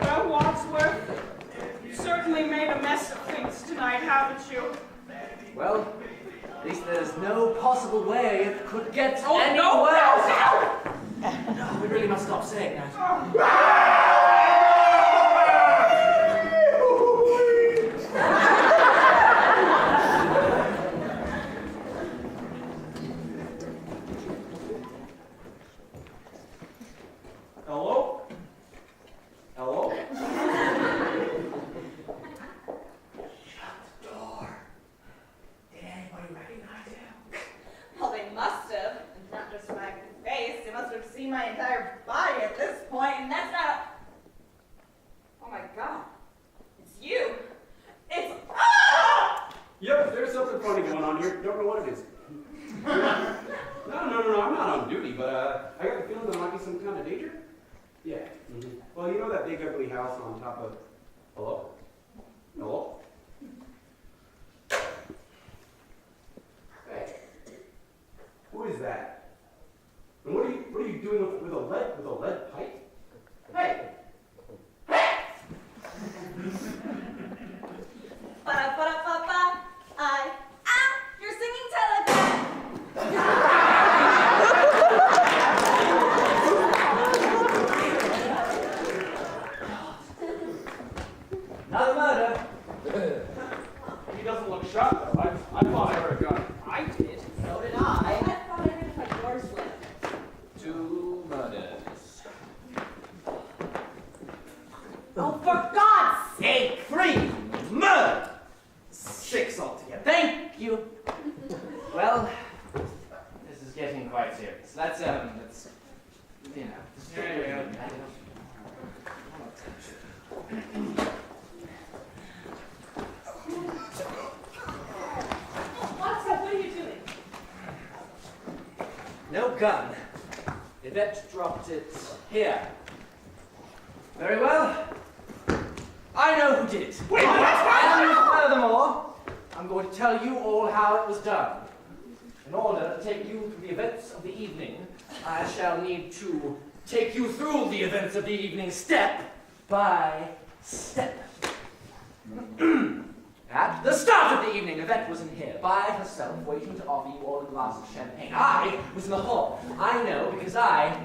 Well, Wadsworth, you certainly made a mess of things tonight, haven't you? Well, at least there's no possible way it could get Oh, any no, worse. no, No, we really must stop saying that. Hello? Hello? Shut the door. Did anybody recognize him? Well, they must have. And not just my face. They must have seen my entire body at this point, and that's not. Oh my God. It's you. It's. Ah! Yep, there's something funny going on here. Don't know what it is. No, I'm not on duty, but I got the feeling there might be some kind of danger. Yeah. Well, you know that big ugly house on top of... Hello? Hello? Hey. Who is that? And what are you doing with a lead pipe? Hey! Ba-da-ba-da-ba-ba. You're singing telegram. Another murder. well, this is getting quite serious. Let's you know. What's up? What are you doing? No gun. Yvette dropped it here. Very well. I know who did it. Wait, what? And furthermore, I'm going to tell you all how it was done. In order to take you through the events of the evening, I shall need to take you through the events of the evening step by step. At the start of the evening, Yvette was in here by herself, waiting to offer you all a glass of champagne. I was in the hall. I know because I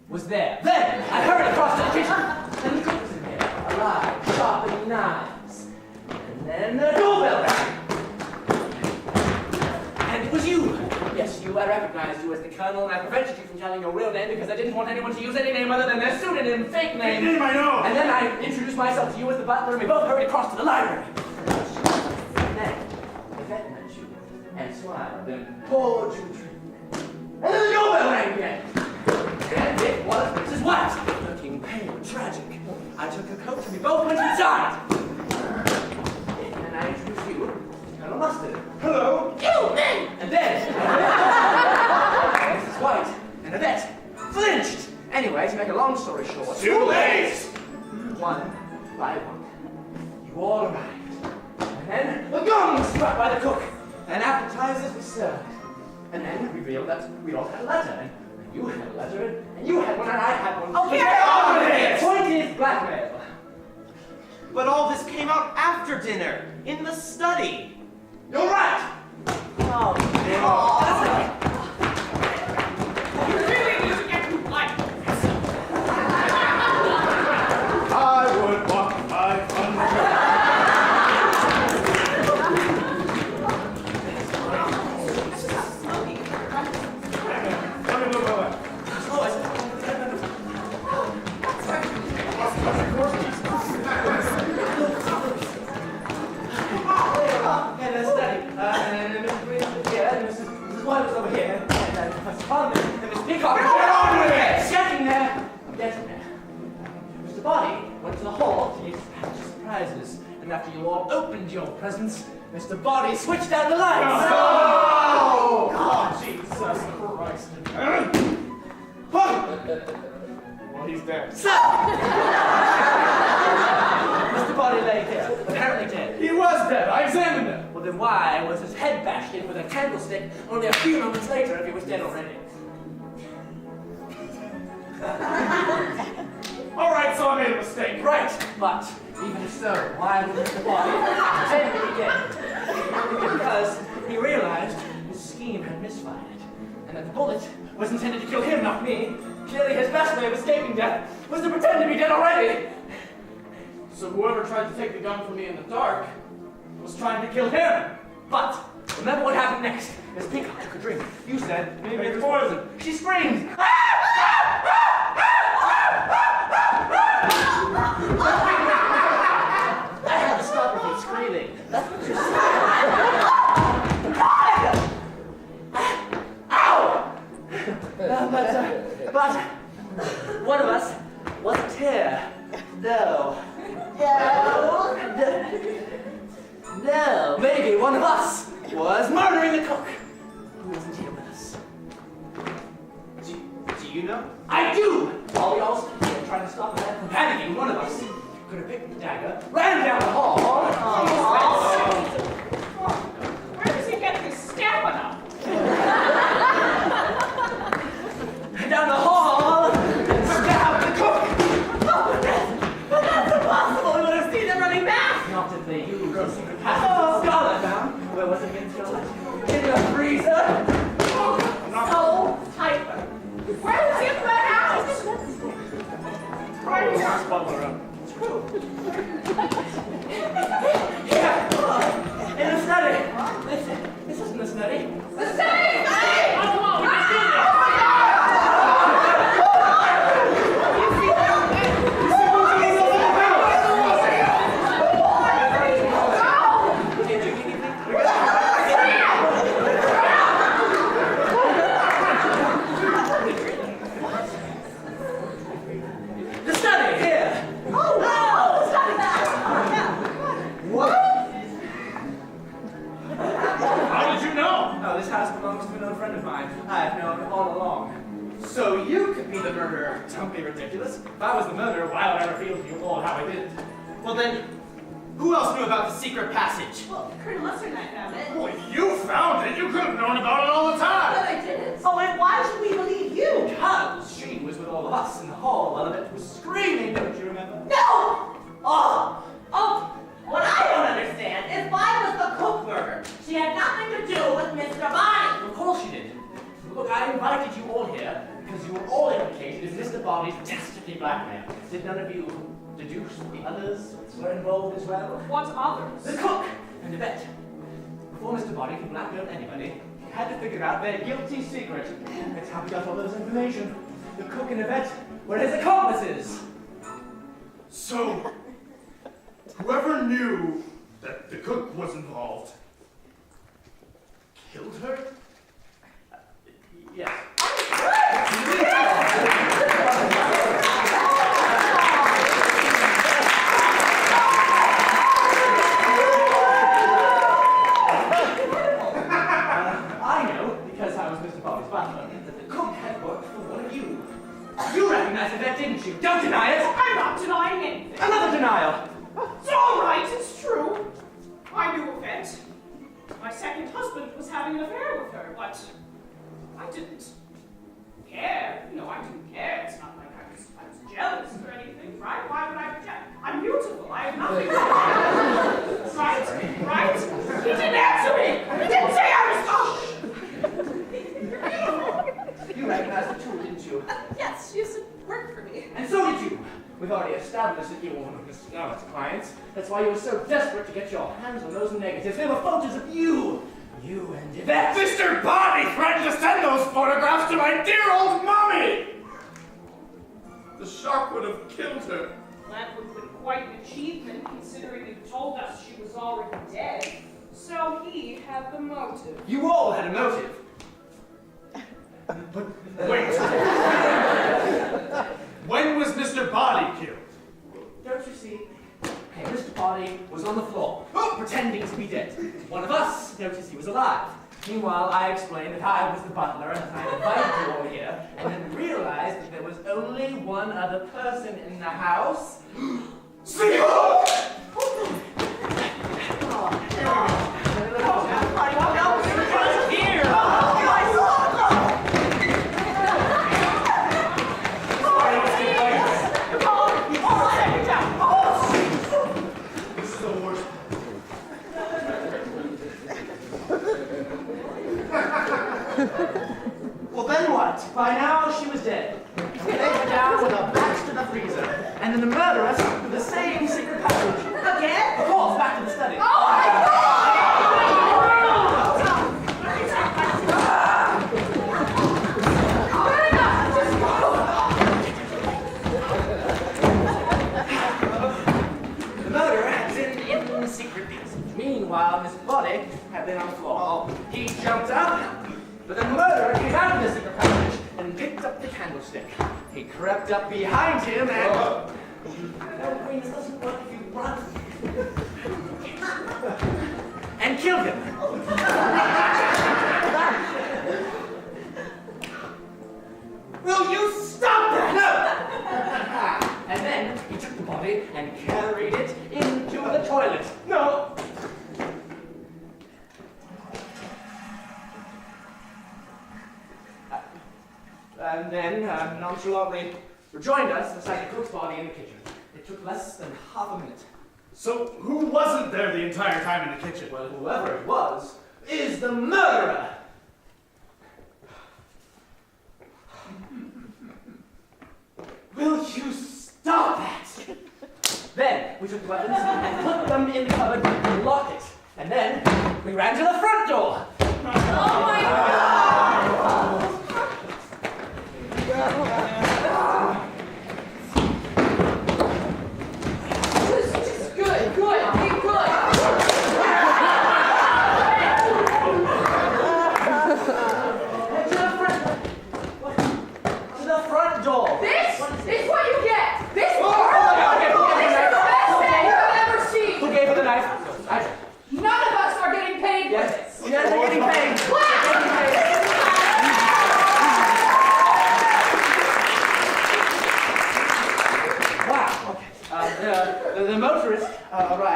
was there. Then I hurried across to the kitchen, and the cook was in here, alive, sharpening knives. And then the doorbell rang. And it was you. Yes, you. I recognized you as the Colonel, and I prevented you from telling your real name because I didn't want anyone to use any name other than their pseudonym, fake name. Name I know. And then I introduced myself to you as the butler, and we both hurried across to the library. And then Yvette met you and smiled and poured you a drink. And then the doorbell rang again. And it was Mrs. White, looking pale and tragic. I took her coat and we both went inside. And I introduced you to Colonel Mustard. Hello. You, me! And then Mrs. White and Yvette flinched. Anyway, to make a long story short, Too late. one by one, you all arrived. And then the gong was struck by the cook, and appetizers were served. And then we revealed that we all had a letter, and you had a letter, and you had one, and I had one. Oh, Get on with it! Point is blackmail. But all this came out after dinner, in the study. You're right! Oh, That's right. You really need to get to life. I would walk 500. Let me look over. And the study. And Mrs. Green was here, and Mrs. White was over here, and Mr. Pond, and Miss Peacock. Get on with it! It's getting there. I'm getting there. Mr. Body went to the hall to dispatch surprises, and after you all opened your presents, Mr. Body switched out the lights. Oh! Oh, Jesus Christ. Well, he's dead. Mr. Body lay here, apparently dead. He was dead. I examined him. Well, then why was his head bashed in with a candlestick only a few moments later if he was dead already? All right, so I made a mistake. Right, but even so, why would Mr. Body pretend to be dead? Because he realized his scheme had misfired, and that the bullet was intended to kill him, not me. Clearly his best way of escaping death was to pretend to be dead already. So whoever tried to take the gun from me in the dark was trying to kill him. But remember what happened next. Miss Peacock took a drink. You said maybe it's poison. She screamed. I had to stop her from screaming. That's what you said. Ow! But one of us wasn't here. No. No, maybe one of us was murdering the cook who isn't here with us. Do you know? I do! While we all stood here trying to stop the man from panicking, one of us could have picked the dagger, ran down the hall. Where does he get this stamina? Down the hall and stabbed the cook. but that's impossible. We would have seen them running back. Not if they used the secret passage of Scarlet found. Where was it again, Scarlet? In the freezer. So hyper. Where is he in that house? Right here. Butler up. Yeah. to an old friend of mine. I've known all along. So you could be the murderer. Don't be ridiculous. If I was the murderer, why would I reveal to you all how I did it? Well then, who else knew about the secret passage? Well, Colonel Mustard and I found it. Well, you found it. You could have known about it all the time. But I didn't. Oh, and why should we believe you? Because she was with all of us in the hall while Yvette was screaming, don't you remember? No! Oh, what I don't understand is why was the cook murdered? She had nothing to do with Mr. Bonnie. Of course she did. Look, I invited you all here because you were all implicated in Mr. Bonnie's dastardly blackmail. Did none of you deduce the others were involved as well? What others? The cook and Yvette. Before Mr. Bonnie could blackmail anybody, he had to figure out their guilty secret. That's how we got all those information. The cook and Yvette were his accomplices. So, whoever knew that the cook was involved killed her? Yes. I know, because I was Mr. Bobby's butler, that the cook had worked for one of you. You recognized Yvette, didn't you? Don't deny it! I'm not denying anything. Another denial! It's all right, it's true. I knew Yvette. My second husband was having an affair with her, but I didn't care. No, I didn't care. It's not like I was jealous or anything, right? Why would I pretend? I'm beautiful. I have nothing. Right? He didn't answer me. He didn't say I was. You're beautiful. You recognized the two, didn't you? Yes, she used to work for me. And so did you. We've already established that you were one of Miss Scarlett's clients. That's why you were so desperate to get your hands on those negatives. They were photos of you and Yvette. Mr. Bonnie threatened to send those photographs to my dear old mommy! The shark would have killed her. That would have been quite an achievement, considering you told us she was already dead. So he had the motive. You all had a motive. But wait. When was Mr. Bonnie killed? Don't you see? Hey, Mr. Bonnie was on the floor, pretending to be dead. One of us noticed he was alive. Meanwhile, I explained that I was the butler and that I invited you all here, and then realized that there was only one other person in the house. Steve! Well, then what? By now, she was dead. We laid her down with her backs to the freezer, and then the murderers took the same secret passage. Again? Of course, back to the study. Oh my God! The murderer had been in the secret passage. Meanwhile, Miss Bonnie had been on the floor. He jumped up, but the murderer came out of the secret passage and picked up the candlestick. He crept up behind him and... No, Queen, this doesn't work if you run. And killed him. Will you stop that? No! And then he took the body and carried it into the toilet. No! And then nonchalantly rejoined us beside the cook's body in the kitchen. It took less than half a minute. So, who wasn't there the entire time in the kitchen? Well, whoever it was is the murderer! Will you stop that? Then we took the weapons and put them in the cupboard and locked it. And then we ran to the front door. Oh my God! Just good, be good. To the front door. This is what you get. This is Oh, the best thing you've ever seen. Who gave her the knife? None of us are getting paid for this. Yes,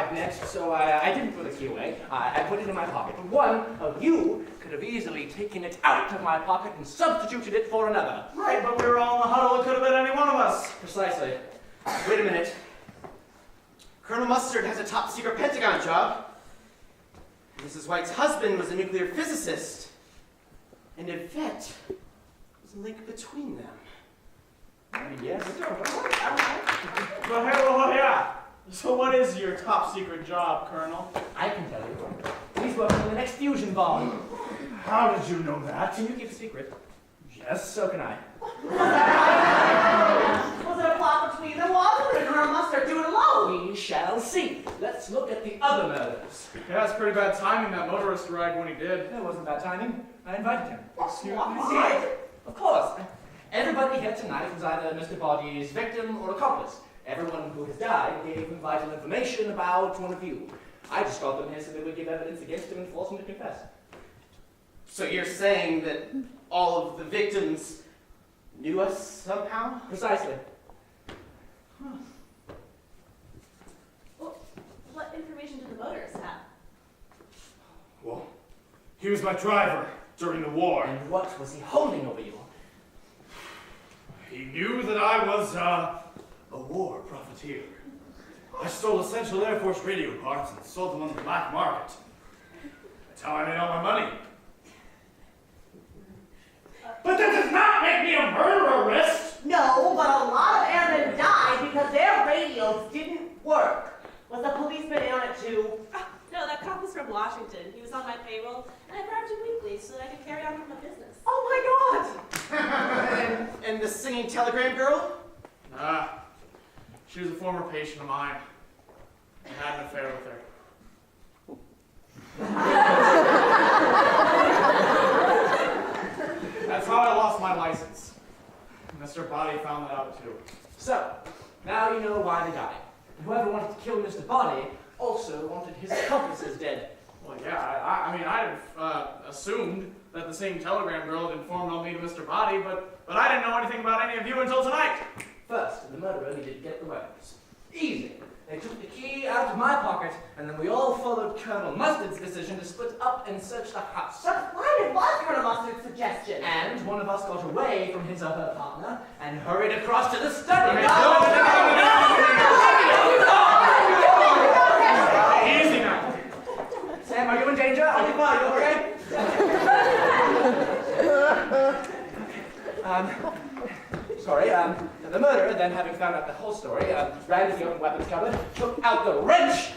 arrived next, so I didn't put the key away. I put it in my pocket. But one of you could have easily taken it out of my pocket and substituted it for another. Right, but we were all in the huddle. It could have been any one of us. Precisely. Wait a minute. Colonel Mustard has a top secret Pentagon job. Mrs. White's husband was a nuclear physicist. And Yvette was a link between them. Yes. Well, yeah. So what is your top secret job, Colonel? I can tell you. He's working on the next fusion bomb. How did you know that? Can you keep a secret? Yes. So can I. Was it a plot between them? Was it? Or did Colonel Mustard do it alone? We shall see. Let's look at the other murders. Yeah, it's pretty bad timing that motorist arrived when he did. That wasn't bad timing. I invited him. Excuse me? Of course. Everybody here tonight was either Mr. Body's victim or accomplice. Everyone who has died gave him vital information about one of you. I just got them here so they would give evidence against him and force him to confess. So you're saying that all of the victims knew us somehow? Precisely. Well, what information did the motorist have? Well, he was my driver during the war. And what was he holding over you? He knew that I was a war profiteer. I stole essential Air Force radio parts and sold them on the black market. That's how I made all my money. But that does not make me a murderess! No, but a lot of airmen died because their radios didn't work. Was the policeman in on it too? No, that cop was from Washington. He was on my payroll, and I grabbed him weekly so that I could carry on with my business. Oh my God! And the singing telegram girl? She was a former patient of mine. I had an affair with her. That's how I lost my license. Mr. Body found that out too. So, now you know why they died. Whoever wanted to kill Mr. Body also wanted his accomplices dead. Well, yeah, I mean, I assumed that the same telegram girl had informed on me to Mr. Body, but I didn't know anything about any of you until tonight. First, the murderer needed to get the weapons. Easy. They took the key out of my pocket, and then we all followed Colonel Mustard's decision to split up and search the house. But why it was Colonel Mustard's suggestion? And one of us got away from his or her partner and hurried across to the study. Easy now. Sam, are you in danger? Are you fine? You okay? Sorry, the murderer, then having found out the whole story, ran to the open weapons cupboard, took out the wrench.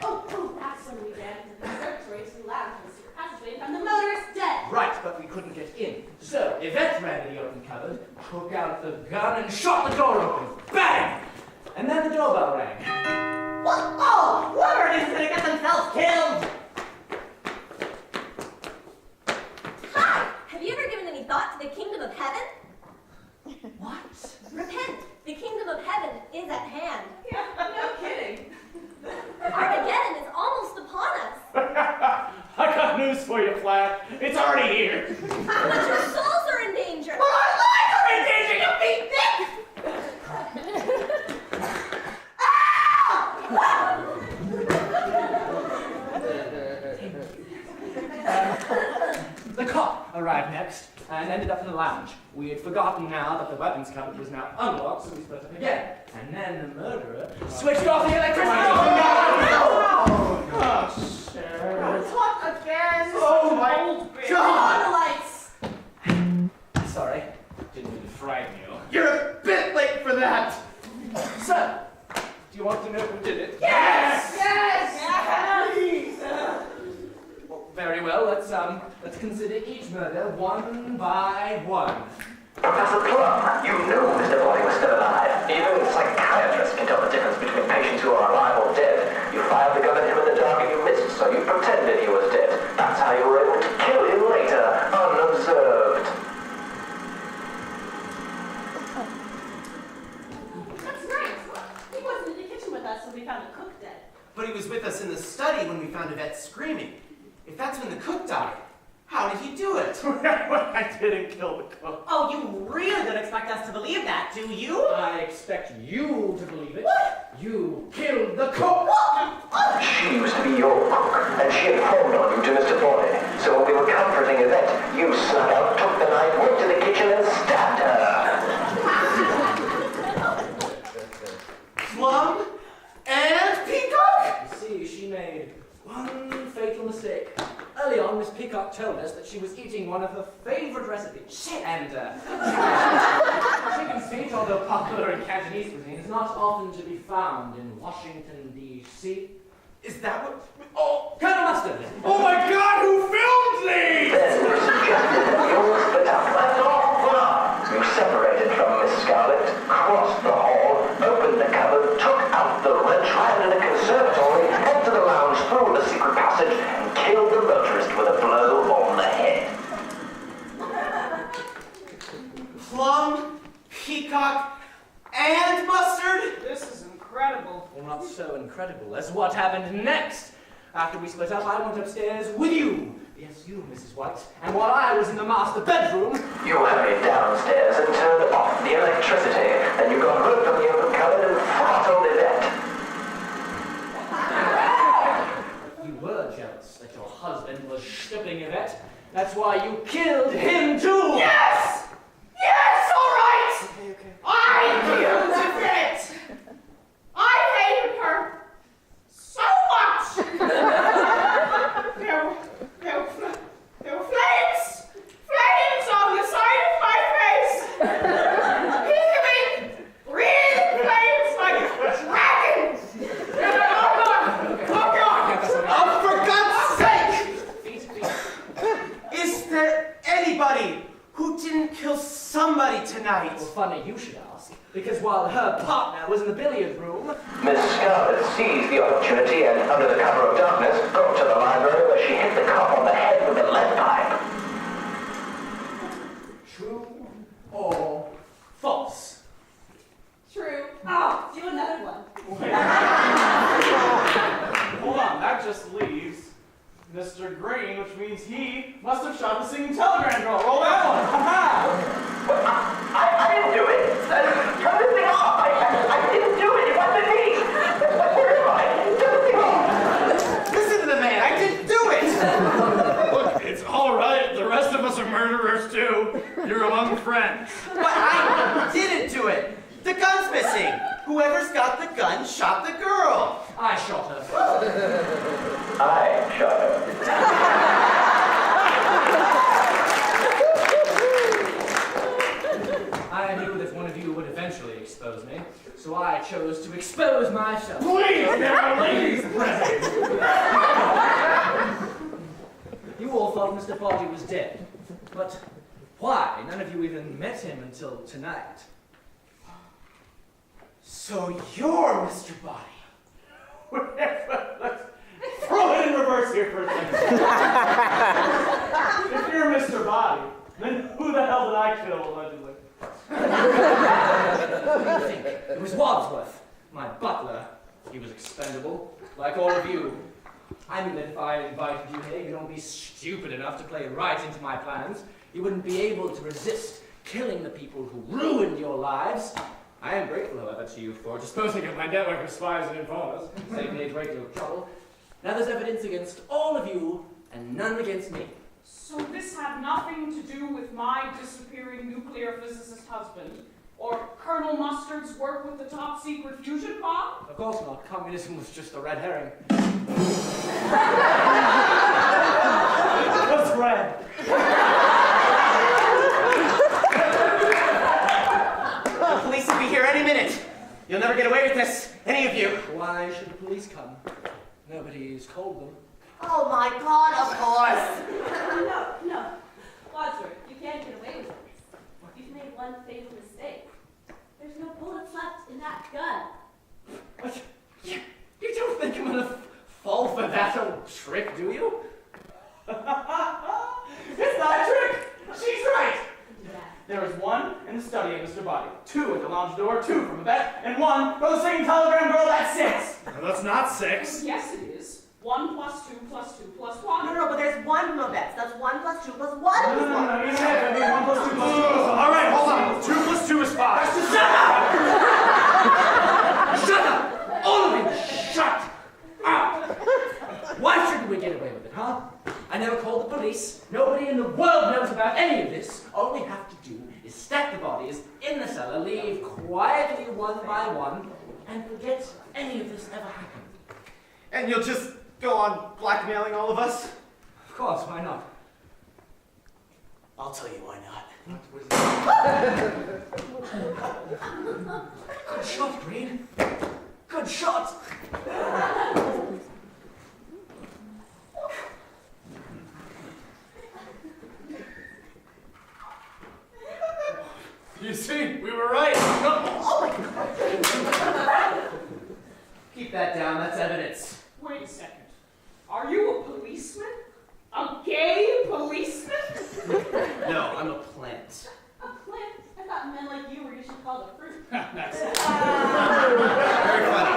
Oh, that's when we ran into the conservatory to the lounge in the secret passageway and found the motorist dead. Right, but we couldn't get in. So, Yvette ran to the open cupboard, took out the gun, and shot the door open. Bang! And then the doorbell rang. What? Oh, whoever it is gonna get themselves killed! Hi! Have you ever given any thought to the kingdom of heaven? What? Repent! The kingdom of heaven is at hand. Yeah, no kidding. Armageddon is almost upon us. I got news for you, Flat. It's already here. But your souls are in danger. But our lives are in danger, you beat Nick! The cop arrived next and ended up in the lounge. We had forgotten now that the weapons cupboard was now unlocked, so we split up again. And then the murderer switched off the electricity. What again? Oh my God! The lights! Sorry, didn't mean to frighten you. You're a bit late for that! So, do you want to know who did it? Yes! Yes! Well, very well, let's consider each murder one by one. Professor Plum, you knew Mr. Body was still alive. Even psychiatrists can tell the difference between patients who are alive or dead. You fired the gun at him in the dark and you missed, so you pretended he was dead. That's how you were able to kill him later, unobserved. That's right. He wasn't in the kitchen with us when we found the cook dead. But he was with us in the study when we found Yvette screaming. If that's when the cook died, how did he do it? I didn't kill the cook. Oh, you really don't expect us to believe that, do you? I expect you to believe it. You killed the cook! She used to be your cook, and she had phoned on you to Mr. Body. So when we were comforting Yvette, you snuck out, took the knife, went to the kitchen, and stabbed her. Plum and Peacock? You see, she made one fatal mistake. Early on, Miss Peacock told us that she was eating one of her favorite recipes. Shit! And chicken feet, although popular in Cantonese cuisine, is not often to be found in Washington, D.C. Is that what? Oh, Colonel Mustard! Oh my God, who filmed these? Then you suggested that you split up. You separated from Miss Scarlet, crossed the hall, opened the cupboard, took out the wrench, ran in the conservatory, entered the lounge through the secret passage, and killed the motorist with a blow on the head. Plum, Peacock, and Mustard? This is incredible. Well, not so incredible as what happened next. After we split up, I went upstairs with you. Yes, you, Mrs. White. And while I was in the master bedroom... You hurried downstairs and turned off the electricity. Then you got hooked on the open cupboard and throttled Yvette. You were jealous that your husband was stripping Yvette. That's why you killed him too! Yes! Yes, all right! Okay. I killed Yvette! I hated her so much! There were flames! Flames on the side of my face! Real flames like dragons! Oh God! Oh, for God's sake! Is there anybody who didn't kill somebody tonight? Well, funny you should ask, because while her partner was in the billiard room... Miss Scarlet seized the opportunity and, under the cover of darkness, got to the library where she hit the cop on the head with a lead pipe. True or false? True. Oh, do another one. Hold on, that just leaves Mr. Green, which means he must have shot the singing telegram girl. Roll that one. Ha-ha! I didn't do it. Turn this thing off. I didn't do it. It wasn't me. Where am I? Listen to the man, I didn't do it! Look, it's all right. The rest of us are murderers too. You're among friends. But I didn't do it! The gun's missing! Whoever's got the gun shot the girl! I shot her. I shot her. I knew that one of you would eventually expose me, so I chose to expose myself. Please, now, ladies present. You all thought Mr. Body was dead, but why? None of you even met him until tonight. So you're Mr. Body. Let's throw it in reverse here for a second. If you're Mr. Body, then who the hell did I kill, allegedly? What do you think? It was Wadsworth, my butler. He was expendable, like all of you. I knew that if I invited you here, you'd all be stupid enough to play right into my plans. You wouldn't be able to resist killing the people who ruined your lives. I am grateful, however, to you for disposing of my network of spies and informers, saving me a great deal of trouble. Now there's evidence against all of you, and none against me. So this had nothing to do with my disappearing nuclear physicist husband, or Colonel Mustard's work with the top secret fusion bomb? Of course not. Communism was just a red herring. What's red? The police will be here any minute. You'll never get away with this, any of you. Why should the police come? Nobody's called them. Oh my God, of course! No. Wadsworth, you can't get away with this. You've made one fatal mistake. There's no bullets left in that gun. What? You don't think I'm gonna fall for that old trick, do you? It's not a trick! She's right! Yeah. There was one in the study of Mr. Body, 2 at the lounge door, 2 from Yvette, and 1 for the singing telegram girl. That's 6! Now, that's not 6. Yes, it is. 1 plus 2 plus 2 plus 1. No, but there's 1 more bets. That's 1 plus 2 plus 1 No, plus 1. you said I mean 1 plus 2 plus 2 plus 1. All right, hold on. 2 plus 2 is 5. Shut up! Shut up! All of you, shut up! Why shouldn't we get away with it, huh? I never called the police. Nobody in the world knows about any of this. All we have to do is stack the bodies in the cellar, leave quietly one by one, and forget any of this ever happened. And you'll just go on blackmailing all of us? Of course, why not? I'll tell you why not. Good shot, Green. Good shot. You see, we were right. Oh my God. Keep that down, that's evidence. Wait a second. Are you a policeman? A gay policeman? No, I'm a plant. A plant? I thought men like you were usually called a fruit. Very funny.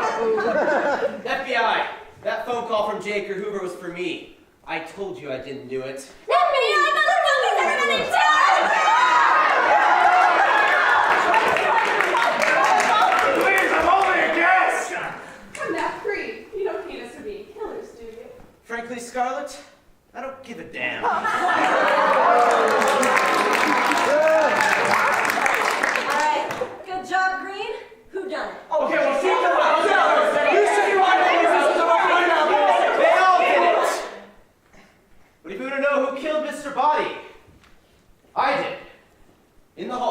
FBI, that phone call from J. Edgar Hoover was for me. I told you I didn't do it. Not me! I'm not the police! Everybody too! Please, I'm only a guest. I'm not free. You don't need us to be killers, do you? Frankly, Scarlett, I don't give a damn. Alright, good job, Green. Who done it? Okay, well, see the You said you wanted to They all did it. But if you want to know who killed Mr. Body, I did. In the hall.